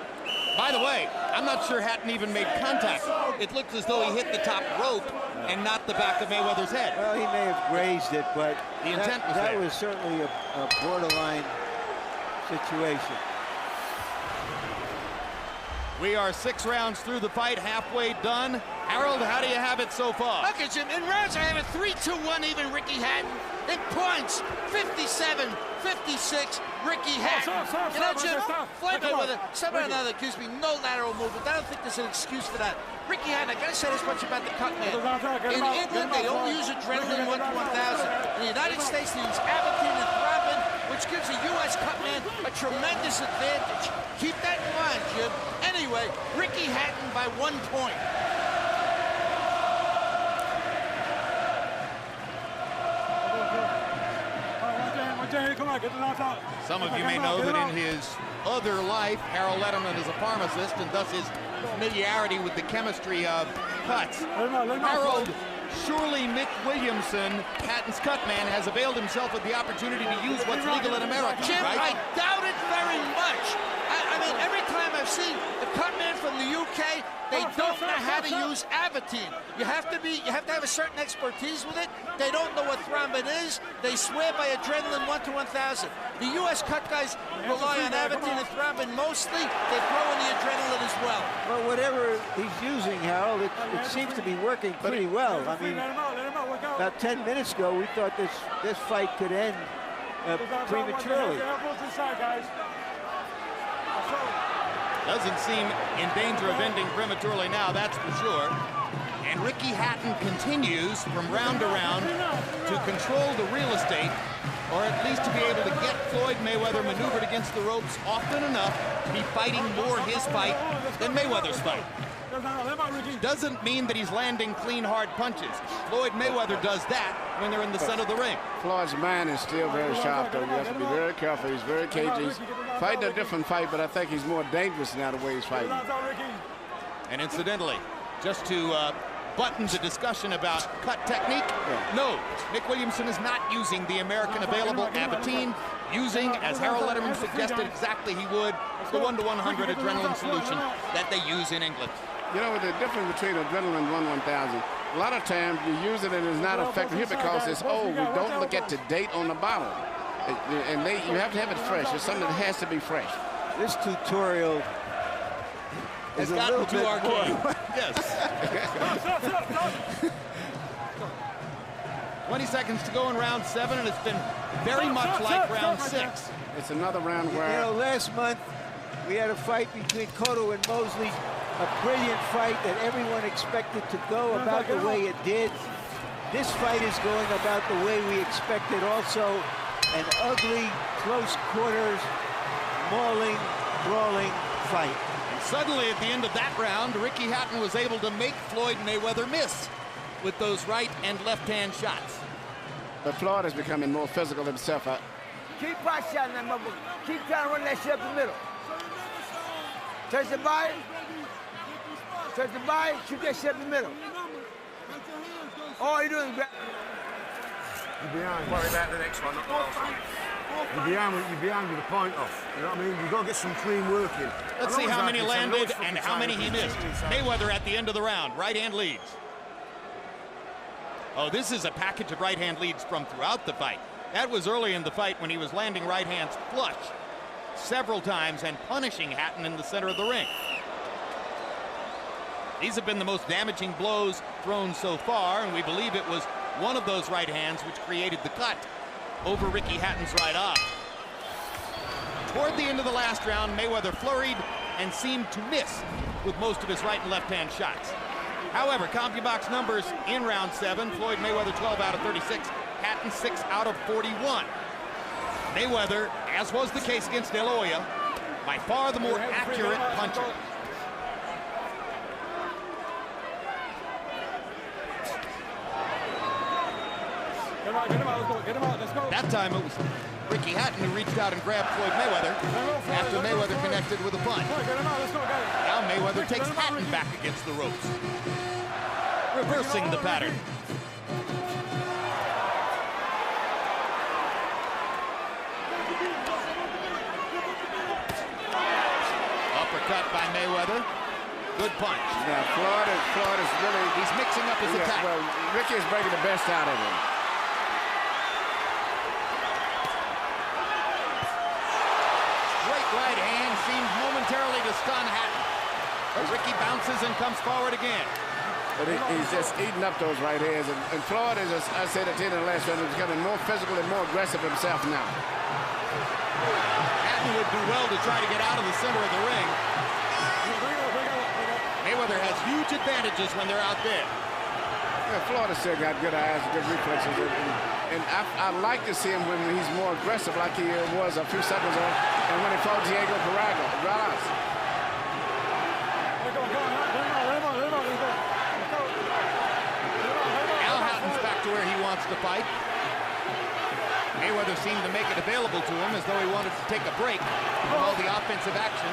By the way, I'm not sure Hatton even made contact. It looked as though he hit the top rope and not the back of Mayweather's head. Well, he may have grazed it, but the intent was that there. was certainly a borderline situation. We are 6 rounds through the fight, halfway done. Harold, how do you have it so far? Okay, Jim, in rounds I have a 3-2-1 even Ricky Hatton. In points, 57, 56, Ricky Hatton. You know, Jim, Floyd Mayweather, somehow or another gives me no lateral movement. I don't think there's an excuse for that. Ricky Hatton, I gotta say this much about the cut man. In England, they only use adrenaline 1 to 1,000. In the United States, they use Abatin and Thrombin, which gives a U.S. cut man a tremendous advantage. Keep that in mind, Jim. Anyway, Ricky Hatton by 1 point. Some of you may know that in his other life, Harold Letterman is a pharmacist, and thus his familiarity with the chemistry of cuts. Harold, surely Mick Williamson, Hatton's cut man, has availed himself of the opportunity to use what's legal in America, Jim, right? I doubt it very much. They don't know how to use Avatine. You have to have a certain expertise with it. They don't know what thrombin is. They swear by adrenaline 1 to 1,000. The U.S. cut guys rely on Avatine and thrombin mostly. They throw in the adrenaline as well. Well, whatever he's using, Harold, it seems to be working pretty well. I mean, about 10 minutes ago, we thought this fight could end prematurely. Doesn't seem in danger of ending prematurely now, that's for sure. And Ricky Hatton continues from round to round to control the real estate, or at least to be able to get Floyd Mayweather maneuvered against the ropes often enough to be fighting more his fight than Mayweather's fight. Doesn't mean that he's landing clean, hard punches. Floyd Mayweather does that when they're in the center of the ring. Floyd's mind is still very sharp, though. You have to be very careful. He's very cagey. He's fighting a different fight, but I think he's more dangerous now the way he's fighting. And incidentally, just to button the discussion about cut technique, no, Nick Williamson is not using the American available Avatine, using, as Harold Letterman suggested exactly he would, the 1 to 100 adrenaline solution that they use in England. You know, the difference between adrenaline 1/1000, a lot of times you use it and it's not effective here because it's old. We don't look at the date on the bottle. And you have to have it fresh. It's something that has to be fresh. This tutorial has is a gotten little too bit arcane. more. Yes. 20 seconds to go in round 7, and it's been very much like round 6. It's another round where... You know, last month we had a fight between Cotto and Mosley, a brilliant fight that everyone expected to go about the way it did. This fight is going about the way we expected also. An ugly, close quarters, mauling, brawling fight. And suddenly at the end of that round, Ricky Hatton was able to make Floyd Mayweather miss with those right and left-hand shots. But Floyd is becoming more physical himself. Keep pot shotting that motherfucker. Keep trying to run that shit up the middle. Touch the body. Touch the body. Shoot that shit up the middle. All you doing is grab. You're behind. Worry about the next one, not the last one. You're behind with the point off. You know what I mean? You've got to get some clean work in. Let's see how many landed and how many he missed. Mayweather at the end of the round. Right hand leads. Oh, this is a package of right hand leads from throughout the fight. That was early in the fight when he was landing right hands flush several times and punishing Hatton in the center of the ring. These have been the most damaging blows thrown so far, and we believe it was one of those right hands which created the cut over Ricky Hatton's right eye. Toward the end of the last round, Mayweather flurried and seemed to miss with most of his right and left hand shots. However, CompuBox numbers in round 7, Floyd Mayweather 12 out of 36, Hatton 6 out of 41. Mayweather, as was the case against De La Hoya, by far the more accurate puncher. That time it was Ricky Hatton who reached out and grabbed Floyd Mayweather after Mayweather connected with a punch. Now Mayweather takes Hatton back against the ropes, reversing the pattern. Uppercut by Mayweather. Good punch. Yeah, Floyd is really... He's mixing up his attack. Well, Ricky is bringing the best out of him. Great right hand seems momentarily to stun Hatton. But Ricky bounces and comes forward again. But he's just eating up those right hands. And Floyd is, as I said at the end of the last round, is becoming more physical and more aggressive himself now. Hatton would do well to try to get out of the center of the ring. Mayweather has huge advantages when they're out there. Yeah, Floyd has still got good eyes, good reflexes, and I like to see him when he's more aggressive like he was a few seconds ago, and when he fought Diego Corrales. Now Hatton's back to where he wants to fight. Mayweather seemed to make it available to him as though he wanted to take a break from all the offensive action.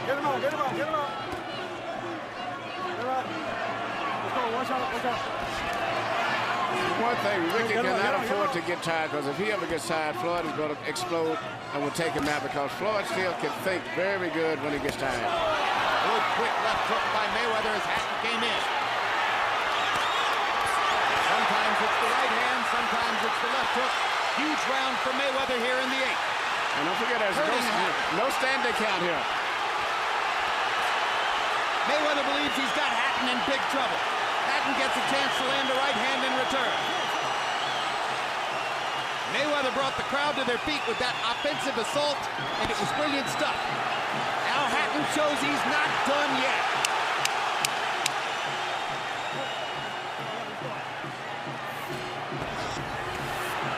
Get him out, get him out, get him out. One thing, Ricky cannot afford to get tired, because if he ever gets tired, Floyd is going to explode and will take him out, because Floyd still can think very good when he gets tired. Good quick left hook by Mayweather as Hatton came in. Sometimes it's the right hand, sometimes it's the left hook. Huge round for Mayweather here in the 8th. And don't forget, there's no standing count here. Mayweather believes he's got Hatton in big trouble. Hatton gets a chance to land a right hand in return. Mayweather brought the crowd to their feet with that offensive assault, and it was brilliant stuff. Now Hatton shows he's not done yet.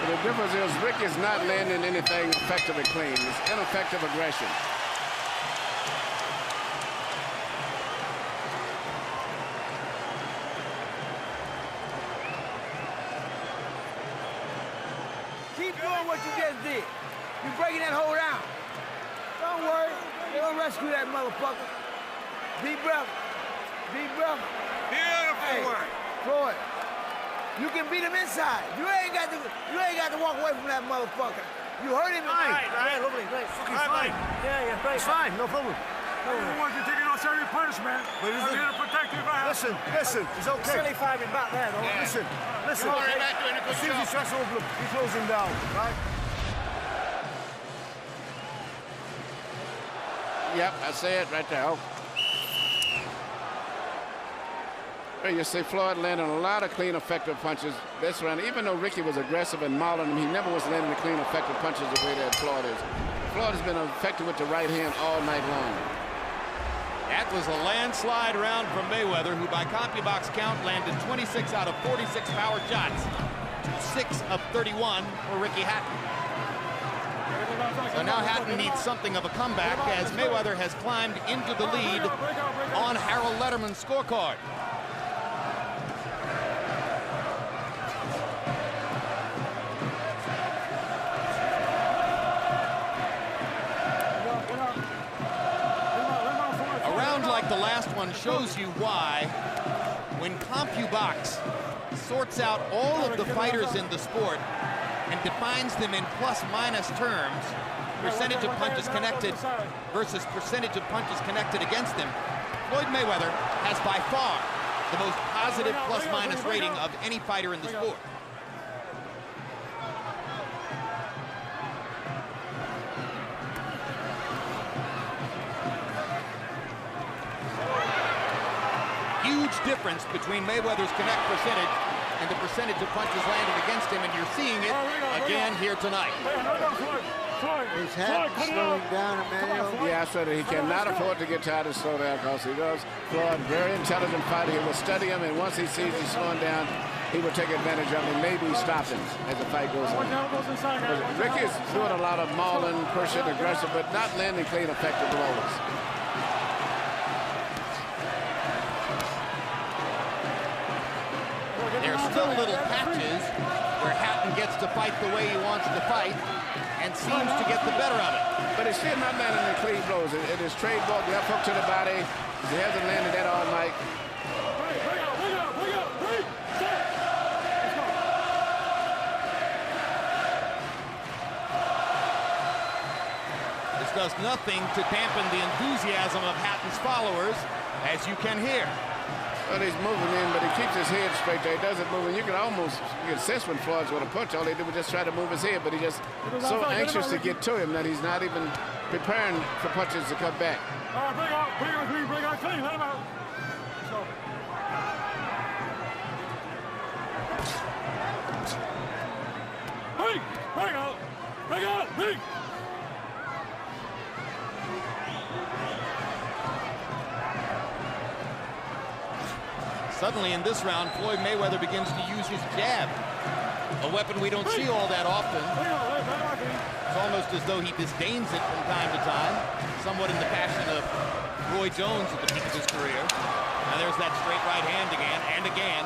The difference is Ricky's not landing anything effective and clean. It's ineffective aggression. Keep doing what you just did. You're breaking that whole down. Don't worry. They'll rescue that motherfucker. Deep breath. Deep breath. Beautiful work. Floyd, you can beat him inside. You ain't got to walk away from that motherfucker. You hurt him. Right. Yeah, lovely. Great. Fucking fine. Yeah, great. It's fine. No problem. I don't want you taking no serious punishment. I'm here to protect you, man. Listen. He's okay. Silly fighting back there, though. Yeah. Listen. Okay. Back doing a good job. He's stress over him. He throws him down, right? Yep, I see it right there. Oh. You see Floyd landing a lot of clean, effective punches this round. Even though Ricky was aggressive and mauling him, he never was landing the clean, effective punches the way that Floyd is. Floyd has been effective with the right hand all night long. That was a landslide round from Mayweather, who by CompuBox count landed 26 out of 46 power shots. 6 of 31 for Ricky Hatton. So now Hatton needs something of a comeback as Mayweather has climbed into the lead on Harold Letterman's scorecard. Like the last one shows you why when CompuBox sorts out all of the fighters in the sport and defines them in plus-minus terms, percentage of punches connected versus percentage of punches connected against them, Floyd Mayweather has by far the most positive plus-minus rating of any fighter in the sport. Huge difference between Mayweather's connect percentage and the percentage of punches landed against him, and you're seeing it again here tonight. Is Hatton slowing down, Emmanuel? Yeah, I said he cannot afford to get tired and slow down, because he does. Floyd, very intelligent fighter. He will study him, and once he sees he's slowing down, he will take advantage of him, maybe stop him as the fight goes on. Ricky is doing a lot of mauling, pushing, aggressive, but not landing clean, effective blows. There's still little patches where Hatton gets to fight the way he wants to fight and seems to get the better of it. But he's still not landing the clean blows. It is trademark left hook to the body. He hasn't landed that all night. This does nothing to dampen the enthusiasm of Hatton's followers, as you can hear. Well, he's moving in, but he keeps his head straight there. He doesn't move, and you can sense when Floyd's going to punch. All he did was just try to move his head, but he just so anxious to get to him that he's not even preparing for punches to come back. All right, bring out clean, let him out. Bring out. Suddenly in this round, Floyd Mayweather begins to use his jab, a weapon we don't see all that often. It's almost as though he disdains it from time to time, somewhat in the fashion of Roy Jones at the peak of his career. Now there's that straight right hand again and again.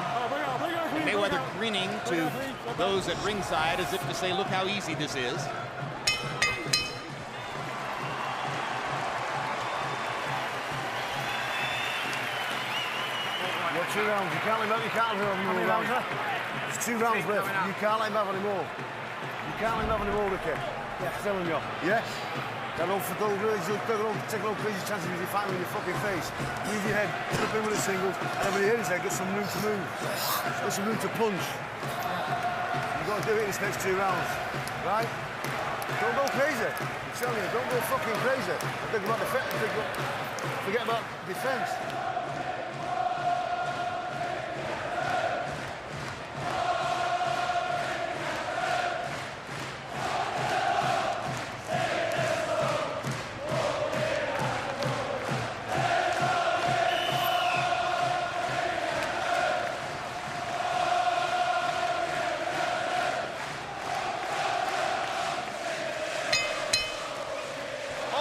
Mayweather grinning to those at ringside as if to say, look how easy this is. Got 2 rounds. You can't let him have any more rounds. There's 2 rounds left. You can't let him have any more. You can't let him have any more, Ricky. Yeah. I'm telling you. Yeah? Don't take no crazy chances with your fighting in your fucking face. Move your head, slip in with a single, and then when you hit his head, get some room to move. Get some room to punch. You've got to do it in these next 2 rounds, right? Don't go crazy. I'm telling you, don't go fucking crazy. Think about forget about defense.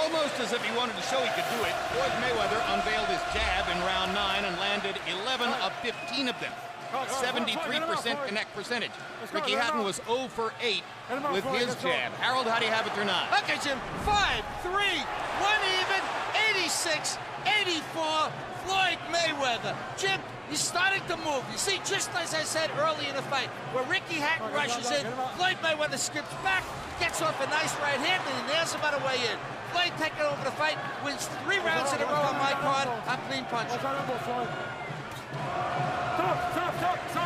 Almost as if he wanted to show he could do it, Floyd Mayweather unveiled his jab in round 9 and landed 11 of 15 of them. 73% connect percentage. Ricky Hatton was 0 for 8 with his jab. Harold, how do you have it through 9? Okay, Jim. 5, 3, 1 even, 86, 84, Floyd Mayweather. Jim, he's starting to move. You see, just as I said early in the fight, where Ricky Hatton rushes in, Floyd Mayweather skips back, gets off a nice right hand, and he nails him on the way in. Floyd taking over the fight, wins 3 rounds in a row on my card. I'm clean punching. In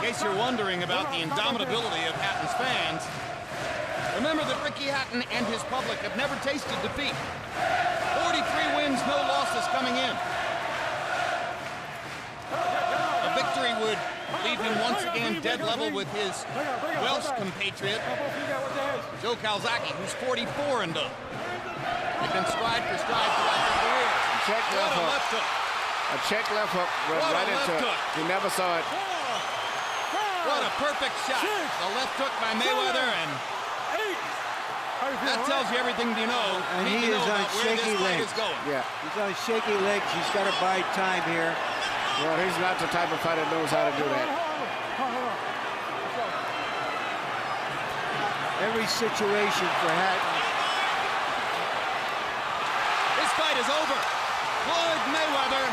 case you're wondering about the indomitability of Hatton's fans, remember that Ricky Hatton and his public have never tasted defeat. 43 wins, no losses coming in. A victory would leave him once again dead level with his Welsh compatriot, Joe Calzaghe, who's 44 and 0. They've been stride for stride throughout their careers. Check left hook. A check left hook went right into it. You never saw it. What a perfect shot. The left hook by Mayweather, and that tells you everything you know. And he is on shaky legs. Yeah. He's on shaky legs. He's got to buy time here. Well, he's not the type of fighter that knows how to do that. Every situation for Hatton. This fight is over. Floyd Mayweather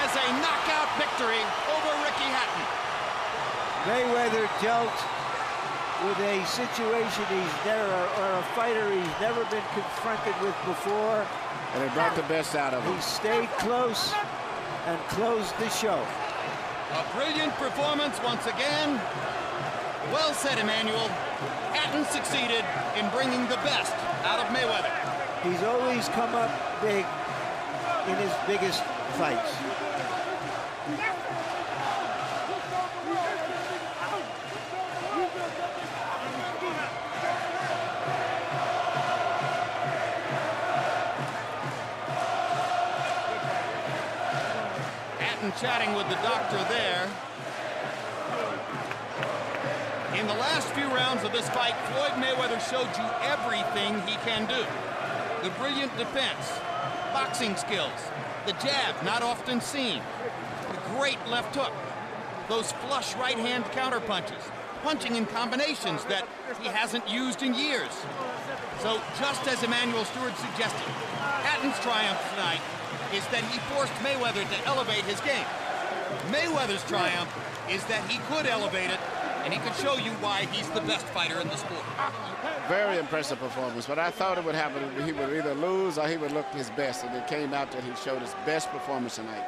has a knockout victory over Ricky Hatton. Mayweather dealt with a situation or a fighter he's never been confronted with before. And it brought the best out of him. He stayed close and closed the show. A brilliant performance once again. Well said, Emmanuel. Hatton succeeded in bringing the best out of Mayweather. He's always come up big in his biggest fights. Hatton chatting with the doctor there. In the last few rounds of this fight, Floyd Mayweather showed you everything he can do. The brilliant defense, boxing skills, the jab, not often seen, the great left hook, those flush right-hand counter punches, punching in combinations that he hasn't used in years. So just as Emmanuel Stewart suggested, Hatton's triumph tonight is that he forced Mayweather to elevate his game. Mayweather's triumph is that he could elevate it, and he could show you why he's the best fighter in the sport. Very impressive performance, but I thought it would happen. He would either lose or he would look his best, and it came out that he showed his best performance tonight.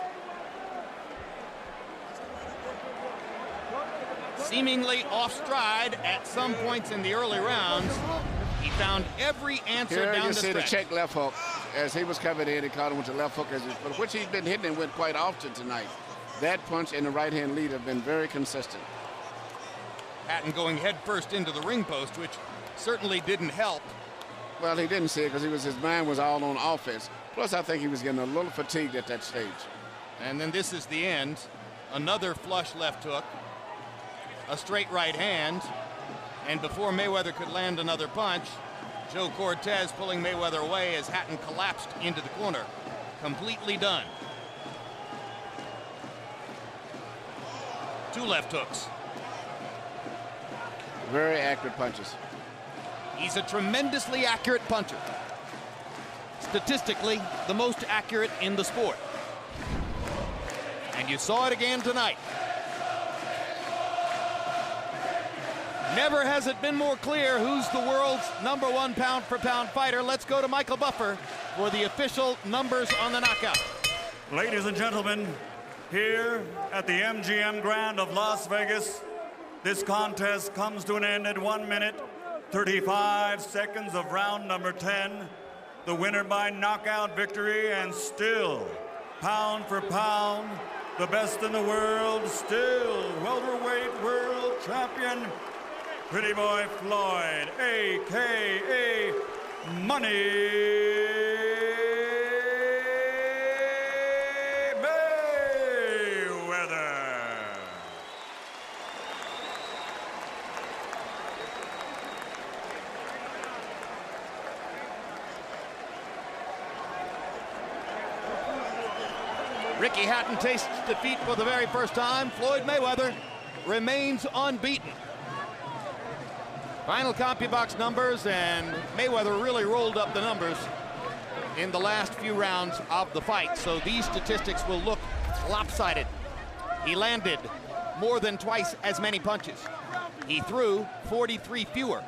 Seemingly off stride at some points in the early rounds, he found every answer Here down you the see stretch. the check left hook. As he was coming in, he caught him with the left hook, which he's been hitting and went quite often tonight. That punch and the right-hand lead have been very consistent. Hatton going head first into the ring post, which certainly didn't help. Well, he didn't see it because his mind was all on offense. Plus, I think he was getting a little fatigued at that stage. And then this is the end. Another flush left hook, a straight right hand, and before Mayweather could land another punch, Joe Cortez pulling Mayweather away as Hatton collapsed into the corner. Completely done. 2 left hooks. Very accurate punches. He's a tremendously accurate puncher. Statistically, the most accurate in the sport. And you saw it again tonight. Never has it been more clear who's the world's #1 pound-for-pound fighter. Let's go to Michael Buffer for the official numbers on the knockout. Ladies and gentlemen, here at the MGM Grand of Las Vegas, this contest comes to an end at 1 minute, 35 seconds of round number 10. The winner by knockout victory, and still, pound for pound, the best in the world, still welterweight world champion, Pretty Boy Floyd, a.k.a. Money Mayweather. Ricky Hatton tastes defeat for the very first time. Floyd Mayweather remains unbeaten. Final CompuBox numbers, and Mayweather really rolled up the numbers in the last few rounds of the fight, so these statistics will look lopsided. He landed more than twice as many punches. He threw 43 fewer,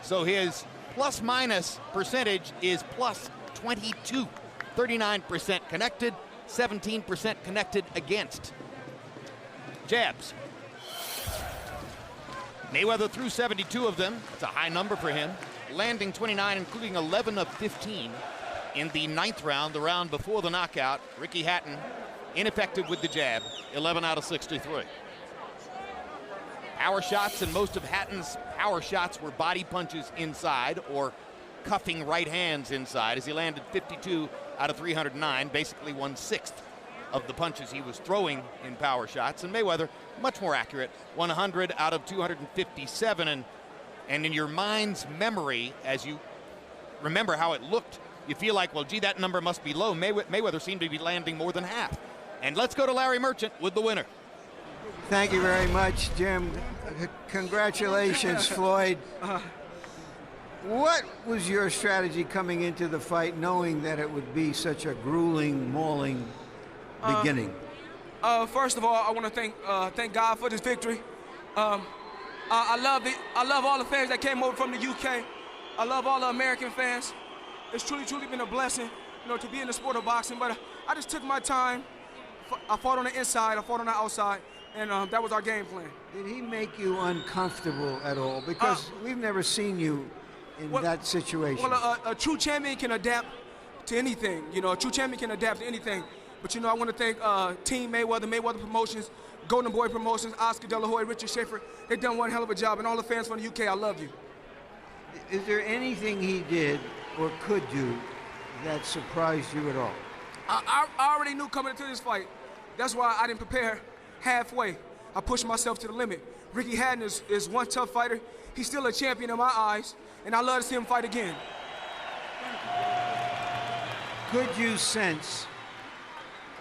so his plus-minus percentage is plus 22. 39% connected, 17% connected against. Jabs. Mayweather threw 72 of them. It's a high number for him. Landing 29, including 11 of 15 in the 9th round, the round before the knockout. Ricky Hatton, ineffective with the jab, 11 out of 63. Power shots, and most of Hatton's power shots were body punches inside or cuffing right hands inside, as he landed 52 out of 309, basically 1/6 of the punches he was throwing in power shots. And Mayweather, much more accurate, 100 out of 257. And in your mind's memory, as you remember how it looked, you feel like, well, gee, that number must be low. Mayweather seemed to be landing more than half. And let's go to Larry Merchant with the winner. Thank you very much, Jim. Congratulations, Floyd. What was your strategy coming into the fight, knowing that it would be such a grueling, mauling beginning? First of all, I want to thank God for this victory. I love all the fans that came over from the UK. I love all the American fans. It's truly been a blessing, to be in the sport of boxing. But I just took my time. I fought on the inside, I fought on the outside, and that was our game plan. Did he make you uncomfortable at all? Because we've never seen you in that situation. Well, a true champion can adapt to anything. A true champion can adapt to anything. But, I want to thank Team Mayweather Promotions, Golden Boy Promotions, Oscar De La Hoya, Richard Schaefer. They've done one hell of a job. And all the fans from the UK, I love you. Is there anything he did or could do that surprised you at all? I already knew coming into this fight. That's why I didn't prepare halfway. I pushed myself to the limit. Ricky Hatton is one tough fighter. He's still a champion in my eyes, and I love to see him fight again. Could you sense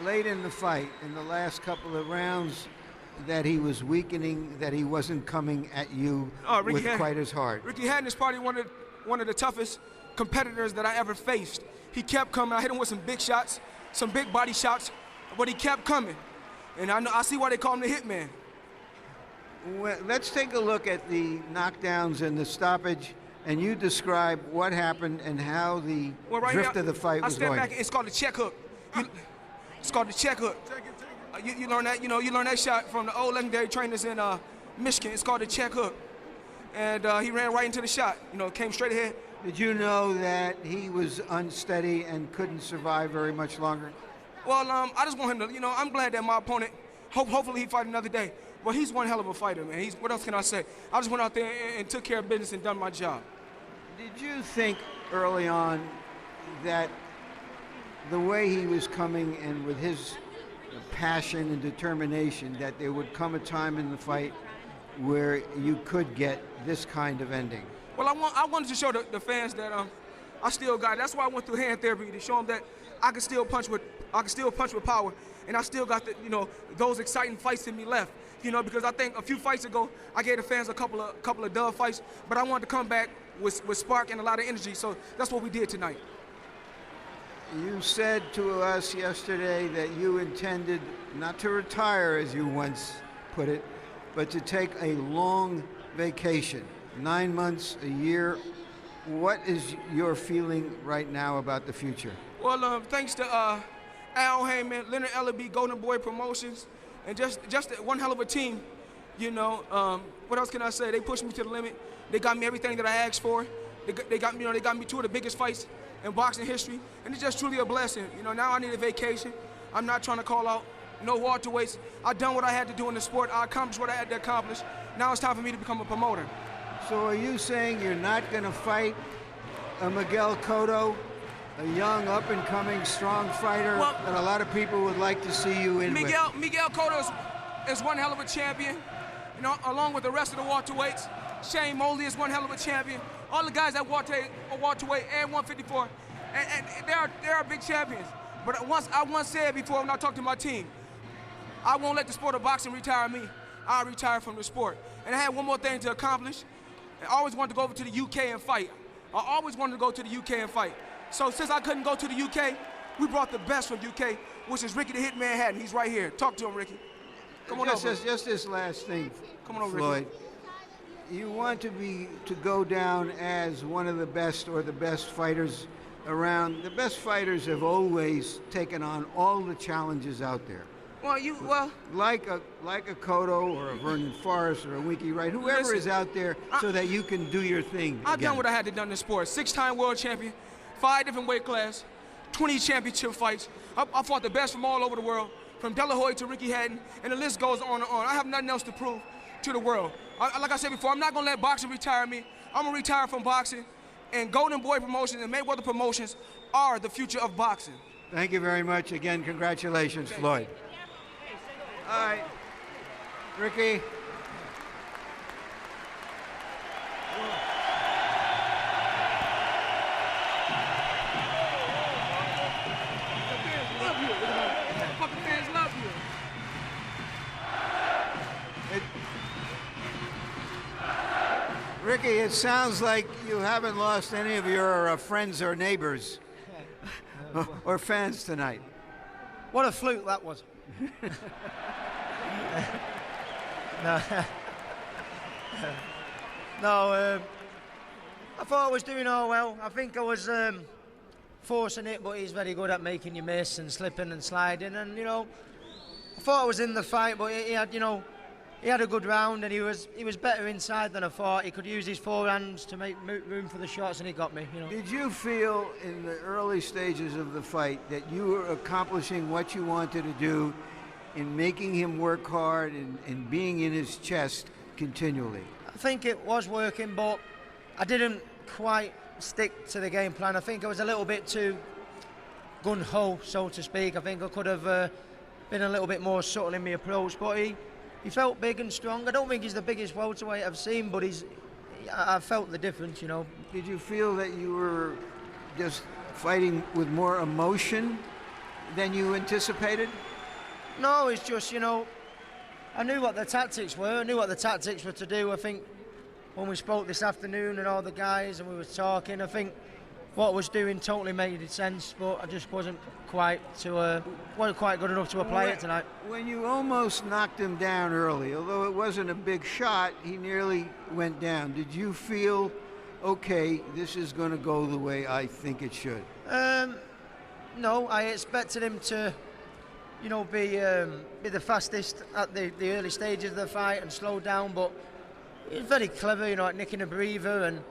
late in the fight, in the last couple of rounds, that he was weakening, that he wasn't coming at you quite as hard? Ricky Hatton is probably one of the toughest competitors that I ever faced. He kept coming. I hit him with some big shots, some big body shots, but he kept coming. And I see why they call him the Hitman. Well, let's take a look at the knockdowns and the stoppage, and you describe what happened and how the drift of the fight was going. Back, it's called the check hook. It's called the check hook. You learn that, you learn that shot from the old legendary trainers in Michigan. It's called the check hook. And he ran right into the shot, came straight ahead. Did you know that he was unsteady and couldn't survive very much longer? Well, I just want him to, I'm glad that my opponent, hopefully he fight another day. Well, he's one hell of a fighter, man. What else can I say? I just went out there and took care of business and done my job. Did you think early on that the way he was coming and with his passion and determination, that there would come a time in the fight where you could get this kind of ending? Well, I wanted to show the fans that I still got it. That's why I went through hand therapy, to show them that I can still punch with power, and I still got those exciting fights in me left. Because I think a few fights ago I gave the fans a couple of dub fights, but I wanted to come back with spark and a lot of energy. So that's what we did tonight. You said to us yesterday that you intended not to retire, as you once put it, but to take a long vacation, 9 months, a year. What is your feeling right now about the future? Well, thanks to Al Heyman, Leonard Ellaby, Golden Boy Promotions, and just one hell of a team. You know, what else can I say? They pushed me to the limit. They got me everything that I asked for. They got me, they got me two of the biggest fights in boxing history, and it's just truly a blessing. You know, now I need a vacation. I'm not trying to call out no welterweights. I've done what I had to do in the sport. I accomplished what I had to accomplish. Now it's time for me to become a promoter. So are you saying you're not going to fight a Miguel Cotto, a young, up-and-coming, strong fighter that a lot of people would like to see you in Miguel Cotto is one hell of a champion, you know, along with the rest of the welterweights. Shane Mosley is one hell of a champion. All the guys at welterweight and 154, and they are big champions. But I once said before when I talked to my team, I won't let the sport of boxing retire me. I'll retire from the sport. And I had one more thing to accomplish. I always wanted to go over to the UK and fight. I always wanted to go to the UK and fight. So since I couldn't go to the UK, we brought the best from UK, which is Ricky the Hitman Hatton. He's right here. Talk to him, Ricky. Come on over. Just this last thing, come on over, Floyd. Ricky. You want to go down as one of the best or the best fighters around. The best fighters have always taken on all the challenges out there. Like a Cotto or a Vernon Forrest or a Winky Wright, whoever is out there, so that you can do your thing. I've done what I had to do in the sport. 6-time world champion, 5 different weight classes, 20 championship fights. I fought the best from all over the world, from De La Hoya to Ricky Hatton, and the list goes on and on. I have nothing else to prove to the world. Like I said before, I'm not gonna let boxing retire me. I'm gonna retire from boxing, and Golden Boy Promotions and Mayweather Promotions are the future of boxing. Thank you very much. Again, congratulations, Floyd. All right, Ricky. Fucking fans love you. Ricky, it sounds like you haven't lost any of your friends or neighbors or fans tonight. What a fluke that was. No, I thought I was doing all well. I think I was forcing it, but he's very good at making you miss and slipping and sliding. And, you know, I thought I was in the fight, but he had, you know, he had a good round, and he was better inside than I thought. He could use his forehands to make room for the shots, and he got me. You know. Did you feel in the early stages of the fight that you were accomplishing what you wanted to do in making him work hard and being in his chest continually? I think it was working, but I didn't quite stick to the game plan. I think I was a little bit too gun-ho, so to speak. I think I could have been a little bit more subtle in my approach, but he felt big and strong. I don't think he's the biggest welterweight I've seen, but I felt the difference, you know. Did you feel that you were just fighting with more emotion than you anticipated? No, it's just, you know, I knew what the tactics were. I knew what the tactics were to do. I think when we spoke this afternoon and all the guys and we were talking, I think what I was doing totally made sense, but I just wasn't quite good enough to apply it tonight. When you almost knocked him down early, although it wasn't a big shot, he nearly went down. Did you feel, okay, this is going to go the way I think it should? No, I expected him to, you know, be the fastest at the early stages of the fight and slow down, but he's very clever, you know, at nicking a breather and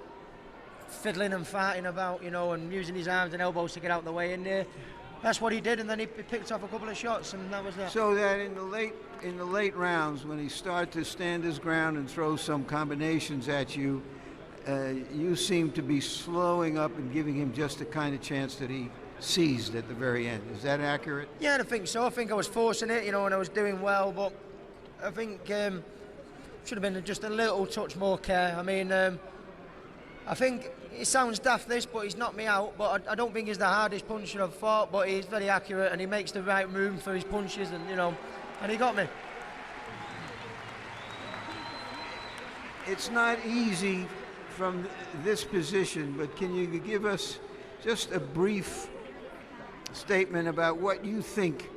fiddling and farting about, you know, and using his arms and elbows to get out of the way. And that's what he did, and then he picked off a couple of shots, and that was that. So that in the late rounds, when he started to stand his ground and throw some combinations at you, you seemed to be slowing up and giving him just the kind of chance that he seized at the very end. Is that accurate? Yeah, I think so. I think I was forcing it, you know, and I was doing well, but I think should have been just a little touch more care. I mean, I think it sounds daft this, but he's knocked me out, but I don't think he's the hardest puncher I've fought, but he's very accurate and he makes the right room for his punches, and, you know, and he got me. It's not easy from this position, but can you give us just a brief statement about what you think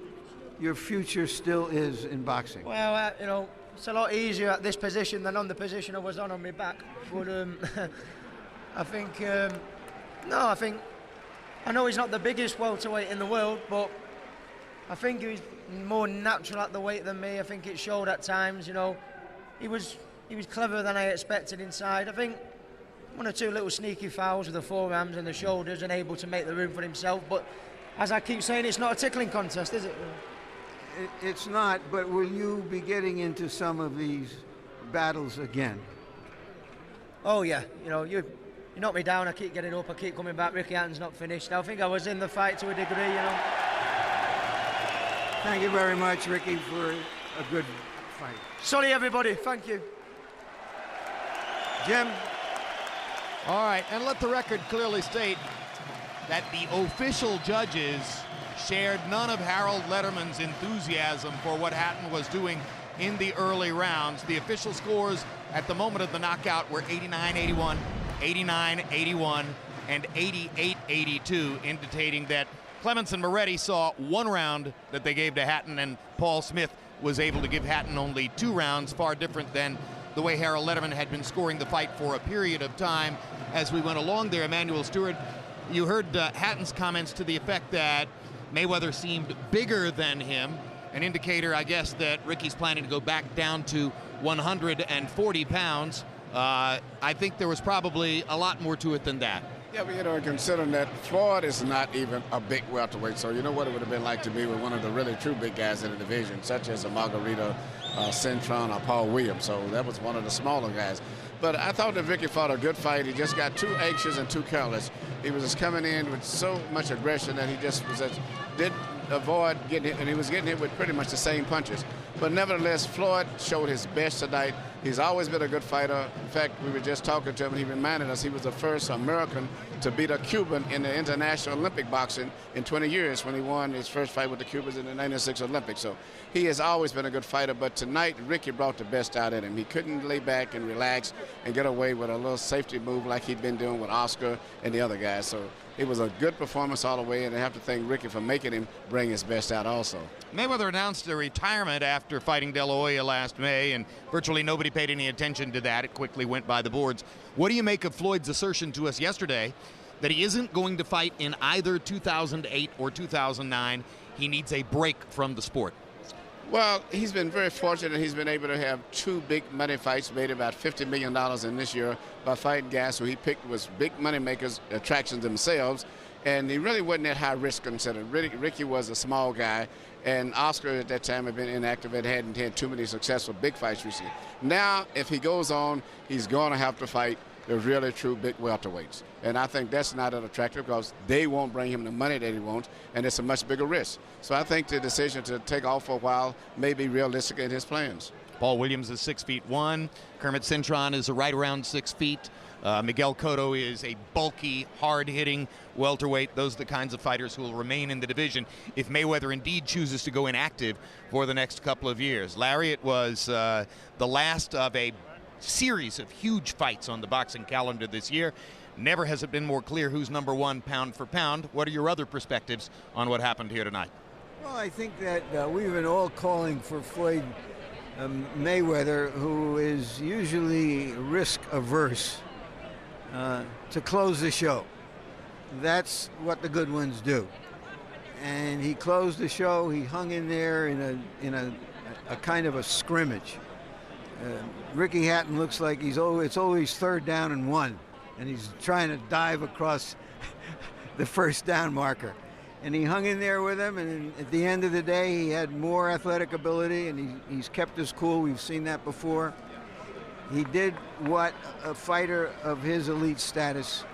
your future still is in boxing. Well, you know, it's a lot easier at this position than on the position I was on my back. But I think, I know he's not the biggest welterweight in the world, but I think he's more natural at the weight than me. I think it showed at times, you know. He was cleverer than I expected inside. I think one or two little sneaky fouls with the forearms and the shoulders and able to make the room for himself. But as I keep saying, it's not a tickling contest, is it? It's not, but will you be getting into some of these battles again? Oh, yeah. You know, you knock me down, I keep getting up, I keep coming back. Ricky Hatton's not finished. I think I was in the fight to a degree, you know. Thank you very much, Ricky, for a good fight. Sorry, everybody. Thank you. Jim? All right, and let the record clearly state that the official judges shared none of Harold Letterman's enthusiasm for what Hatton was doing in the early rounds. The official scores at the moment of the knockout were 89-81, 89-81, and 88-82, indicating that Clements and Moretti saw one round that they gave to Hatton, and Paul Smith was able to give Hatton only 2 rounds, far different than the way Harold Letterman had been scoring the fight for a period of time as we went along there. Emmanuel Stewart, you heard Hatton's comments to the effect that Mayweather seemed bigger than him, an indicator, I guess, that Ricky's planning to go back down to 140 pounds. I think there was probably a lot more to it than that. Yeah, but you know, considering that Floyd is not even a big welterweight, so you know what it would have been like to be with one of the really true big guys in the division, such as a Margarita Cintron or Paul Williams. So that was one of the smaller guys. But I thought that Ricky fought a good fight. He just got too anxious and too careless. He was just coming in with so much aggression that he just didn't avoid getting hit, and he was getting hit with pretty much the same punches. But nevertheless, Floyd showed his best tonight. He's always been a good fighter. In fact, we were just talking to him, and he reminded us he was the first American to beat a Cuban in the International Olympic boxing in 20 years when he won his first fight with the Cubans in the 96 Olympics. So he has always been a good fighter, but tonight Ricky brought the best out in him. He couldn't lay back and relax and get away with a little safety move like he'd been doing with Oscar and the other guys. So it was a good performance all the way, and I have to thank Ricky for making him bring his best out also. Mayweather announced a retirement after fighting De La Hoya last May, and virtually nobody paid any attention to that. It quickly went by the boards. What do you make of Floyd's assertion to us yesterday that he isn't going to fight in either 2008 or 2009? He needs a break from the sport. Well, he's been very fortunate. He's been able to have 2 big money fights, made about $50 million in this year by fighting guys who he picked was big money makers, attractions themselves, and he really wasn't at high risk considered. Ricky was a small guy, and Oscar at that time had been inactive and hadn't had too many successful big fights recently. Now, if he goes on, he's going to have to fight the really true big welterweights. And I think that's not attractive because they won't bring him the money that he wants, and it's a much bigger risk. So I think the decision to take off for a while may be realistic in his plans. Paul Williams is 6'1". Kermit Cintron is right around 6 feet. Miguel Cotto is a bulky, hard-hitting welterweight. Those are the kinds of fighters who will remain in the division if Mayweather indeed chooses to go inactive for the next couple of years. Larry, it was the last of a series of huge fights on the boxing calendar this year. Never has it been more clear who's number one pound for pound. What are your other perspectives on what happened here tonight? Well, I think that we've been all calling for Floyd Mayweather, who is usually risk-averse, to close the show. That's what the good ones do. And he closed the show. He hung in there in a kind of a scrimmage. Ricky Hatton looks like it's always 3rd down and 1, and he's trying to dive across the 1st down marker. And he hung in there with him, and at the end of the day, he had more athletic ability, and he's kept his cool. We've seen that before. He did what a fighter of his elite status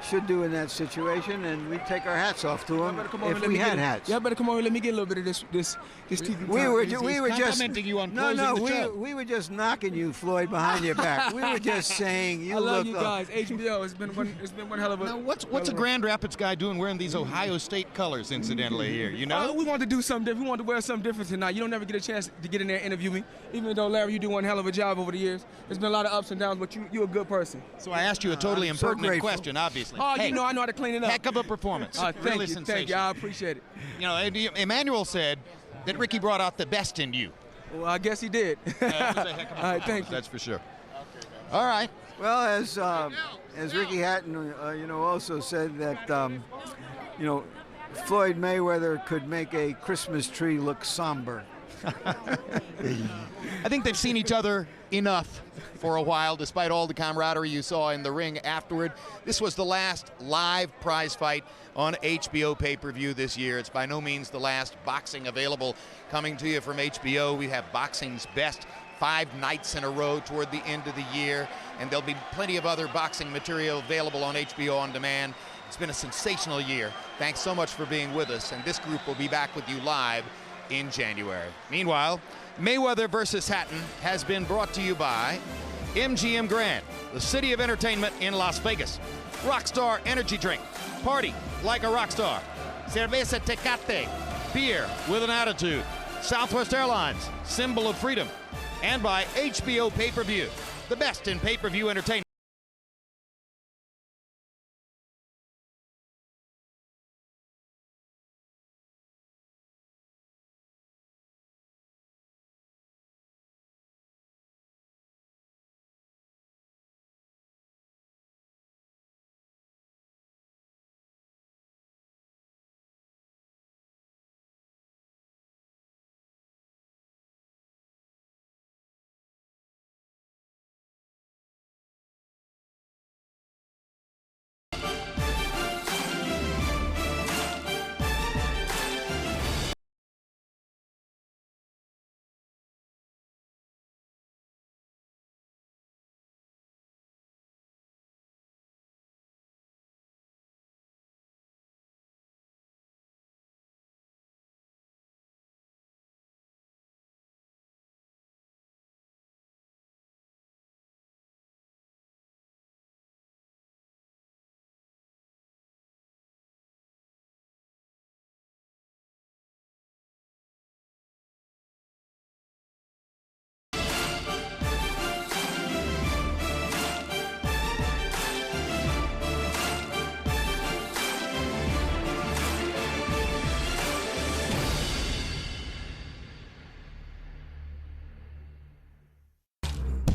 should do in that situation, and we take our hats off to him if we had hats. Y'all better come over and let me get a little bit of this TV. We were just complimenting you on closing the show. We were just knocking you, Floyd, behind your back. We were just saying you I love look you guys. HBO, it's been one hell of a. Now, what's a Grand Rapids guy doing wearing these Ohio State colors, incidentally, here? You know, we wanted to do something different. We wanted to wear something different tonight. You don't never get a chance to get in there and interview me, even though Larry, you do one hell of a job over the years. There's been a lot of ups and downs, but you're a good person. So I asked you a totally impertinent question, obviously. seriously. Oh, hey, you know I know how to clean it up. Heck of a performance. Thank Really you, sensational. thank you. I appreciate it. You know, Emmanuel said that Ricky brought out the best in you. Well, I guess he did. It was a heck of a All right, thank performance, you. that's for sure. All right. Well, as Ricky Hatton, also said that, Floyd Mayweather could make a Christmas tree look somber. I think they've seen each other enough for a while, despite all the camaraderie you saw in the ring afterward. This was the last live prize fight on HBO pay-per-view this year. It's by no means the last boxing available coming to you from HBO. We have boxing's best 5 nights in a row toward the end of the year, and there'll be plenty of other boxing material available on HBO On Demand. It's been a sensational year. Thanks so much for being with us, and this group will be back with you live in January. Meanwhile, Mayweather versus Hatton has been brought to you by MGM Grand, the city of entertainment in Las Vegas. Rockstar Energy Drink. Party like a rock star. Cerveza Tecate. Beer with an attitude. Southwest Airlines, symbol of freedom. And by HBO Pay-Per-View, the best in pay-per-view entertainment.